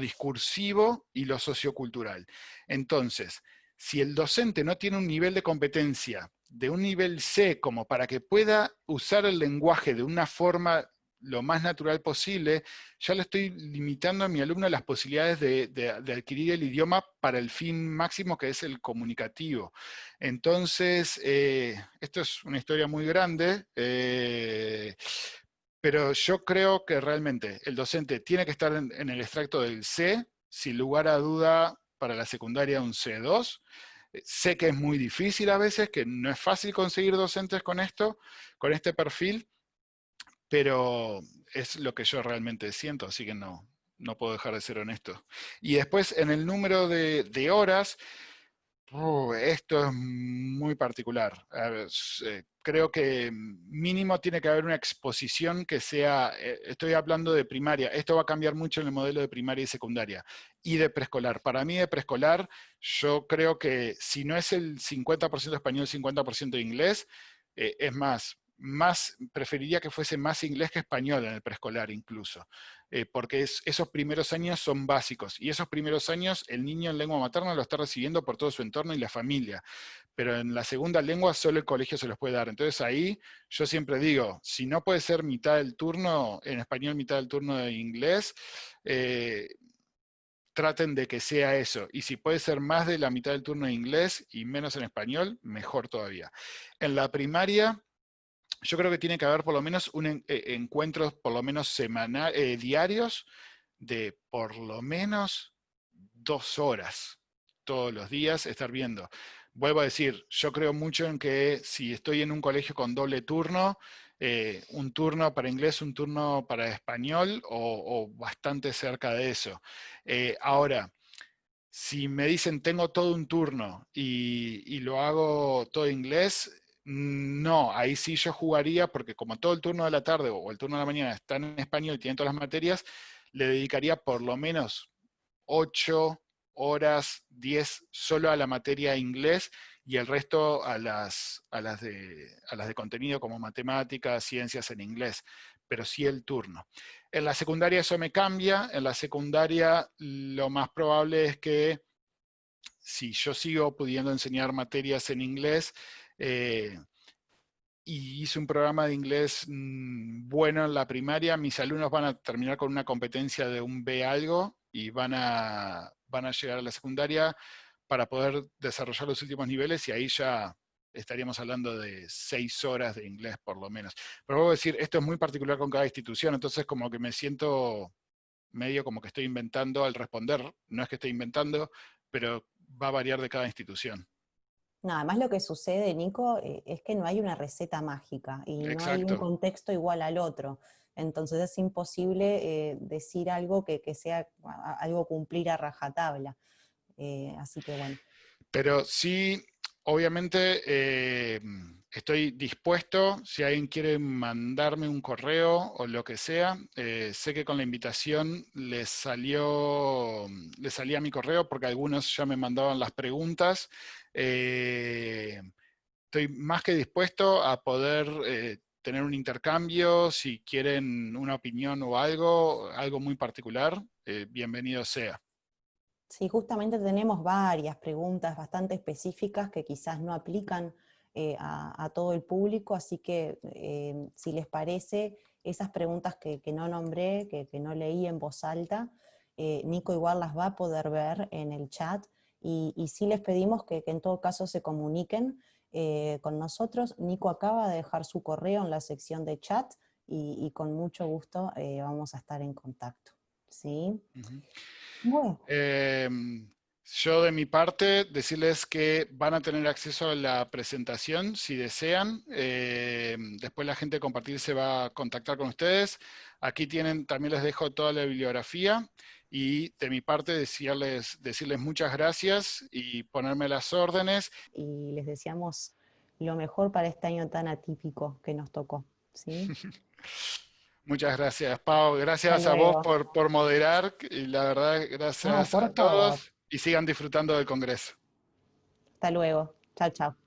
B: discursivo y lo sociocultural. Entonces, si el docente no tiene un nivel de competencia de un nivel C como para que pueda usar el lenguaje de una forma lo más natural posible, ya le estoy limitando a mi alumno las posibilidades de adquirir el idioma para el fin máximo, que es el comunicativo. Entonces, esto es una historia muy grande, pero yo creo que realmente el docente tiene que estar en el extracto del C, sin lugar a duda, para la secundaria un C2. Sé que es muy difícil a veces, que no es fácil conseguir docentes con esto, con este perfil, pero es lo que yo realmente siento, así que no puedo dejar de ser honesto. Y después, en el número de horas, esto es muy particular. A ver, creo que mínimo tiene que haber una exposición que sea, estoy hablando de primaria, esto va a cambiar mucho en el modelo de primaria y secundaria, y de preescolar. Para mí de preescolar, yo creo que si no es el 50% español, 50% inglés, es más preferiría que fuese más inglés que español en el preescolar incluso, porque esos primeros años son básicos, y esos primeros años el niño en lengua materna lo está recibiendo por todo su entorno y la familia, pero en la segunda lengua solo el colegio se los puede dar. Entonces ahí yo siempre digo, si no puede ser mitad del turno en español, mitad del turno de inglés, traten de que sea eso, y si puede ser más de la mitad del turno en inglés y menos en español, mejor todavía. En la primaria, yo creo que tiene que haber por lo menos encuentros por lo menos diarios de por lo menos 2 horas todos los días estar viendo. Vuelvo a decir, yo creo mucho en que si estoy en un colegio con doble turno, un turno para inglés, un turno para español o bastante cerca de eso. Ahora, si me dicen tengo todo un turno y lo hago todo inglés, no, ahí sí yo jugaría, porque como todo el turno de la tarde o el turno de la mañana está en español y tienen todas las materias, le dedicaría por lo menos 8 horas, 10 solo a la materia inglés y el resto a las de contenido como matemáticas, ciencias en inglés, pero sí el turno. En la secundaria eso me cambia. En la secundaria lo más probable es que si yo sigo pudiendo enseñar materias en inglés, y hice un programa de inglés bueno en la primaria, mis alumnos van a terminar con una competencia de un B algo y van a llegar a la secundaria para poder desarrollar los últimos niveles, y ahí ya estaríamos hablando de 6 horas de inglés por lo menos. Pero voy a decir, esto es muy particular con cada institución, entonces como que me siento medio como que estoy inventando al responder. No es que esté inventando, pero va a variar de cada institución.
A: No, además lo que sucede, Nico, es que no hay una receta mágica y no hay un
B: Exacto.
A: contexto igual al otro. Entonces es imposible decir algo que sea algo cumplir a rajatabla. Así que bueno.
B: Pero sí, obviamente estoy dispuesto, si alguien quiere mandarme un correo o lo que sea, sé que con la invitación les salía mi correo porque algunos ya me mandaban las preguntas. Estoy más que dispuesto a poder tener un intercambio, si quieren una opinión o algo muy particular, bienvenido sea.
A: Sí, justamente tenemos varias preguntas bastante específicas que quizás no aplican a todo el público, así que si les parece, esas preguntas que no nombré, que no leí en voz alta, Nico igual las va a poder ver en el chat y sí les pedimos que en todo caso se comuniquen con nosotros. Nico acaba de dejar su correo en la sección de chat y con mucho gusto vamos a estar en contacto. ¿Sí?
B: Uh-huh.
A: Bueno.
B: Yo de mi parte, decirles que van a tener acceso a la presentación si desean. Después la gente de Compartir se va a contactar con ustedes. Aquí tienen, también les dejo toda la bibliografía. Y de mi parte decirles muchas gracias y ponerme las órdenes.
A: Y les deseamos lo mejor para este año tan atípico que nos tocó. ¿Sí?
B: Muchas gracias, Pau.
A: Hasta
B: Gracias a vos
A: luego.
B: por moderar. Y la verdad,
A: No,
B: gracias a
A: por favor.
B: todos. Y sigan disfrutando del Congreso.
A: Hasta luego. Chao, chao.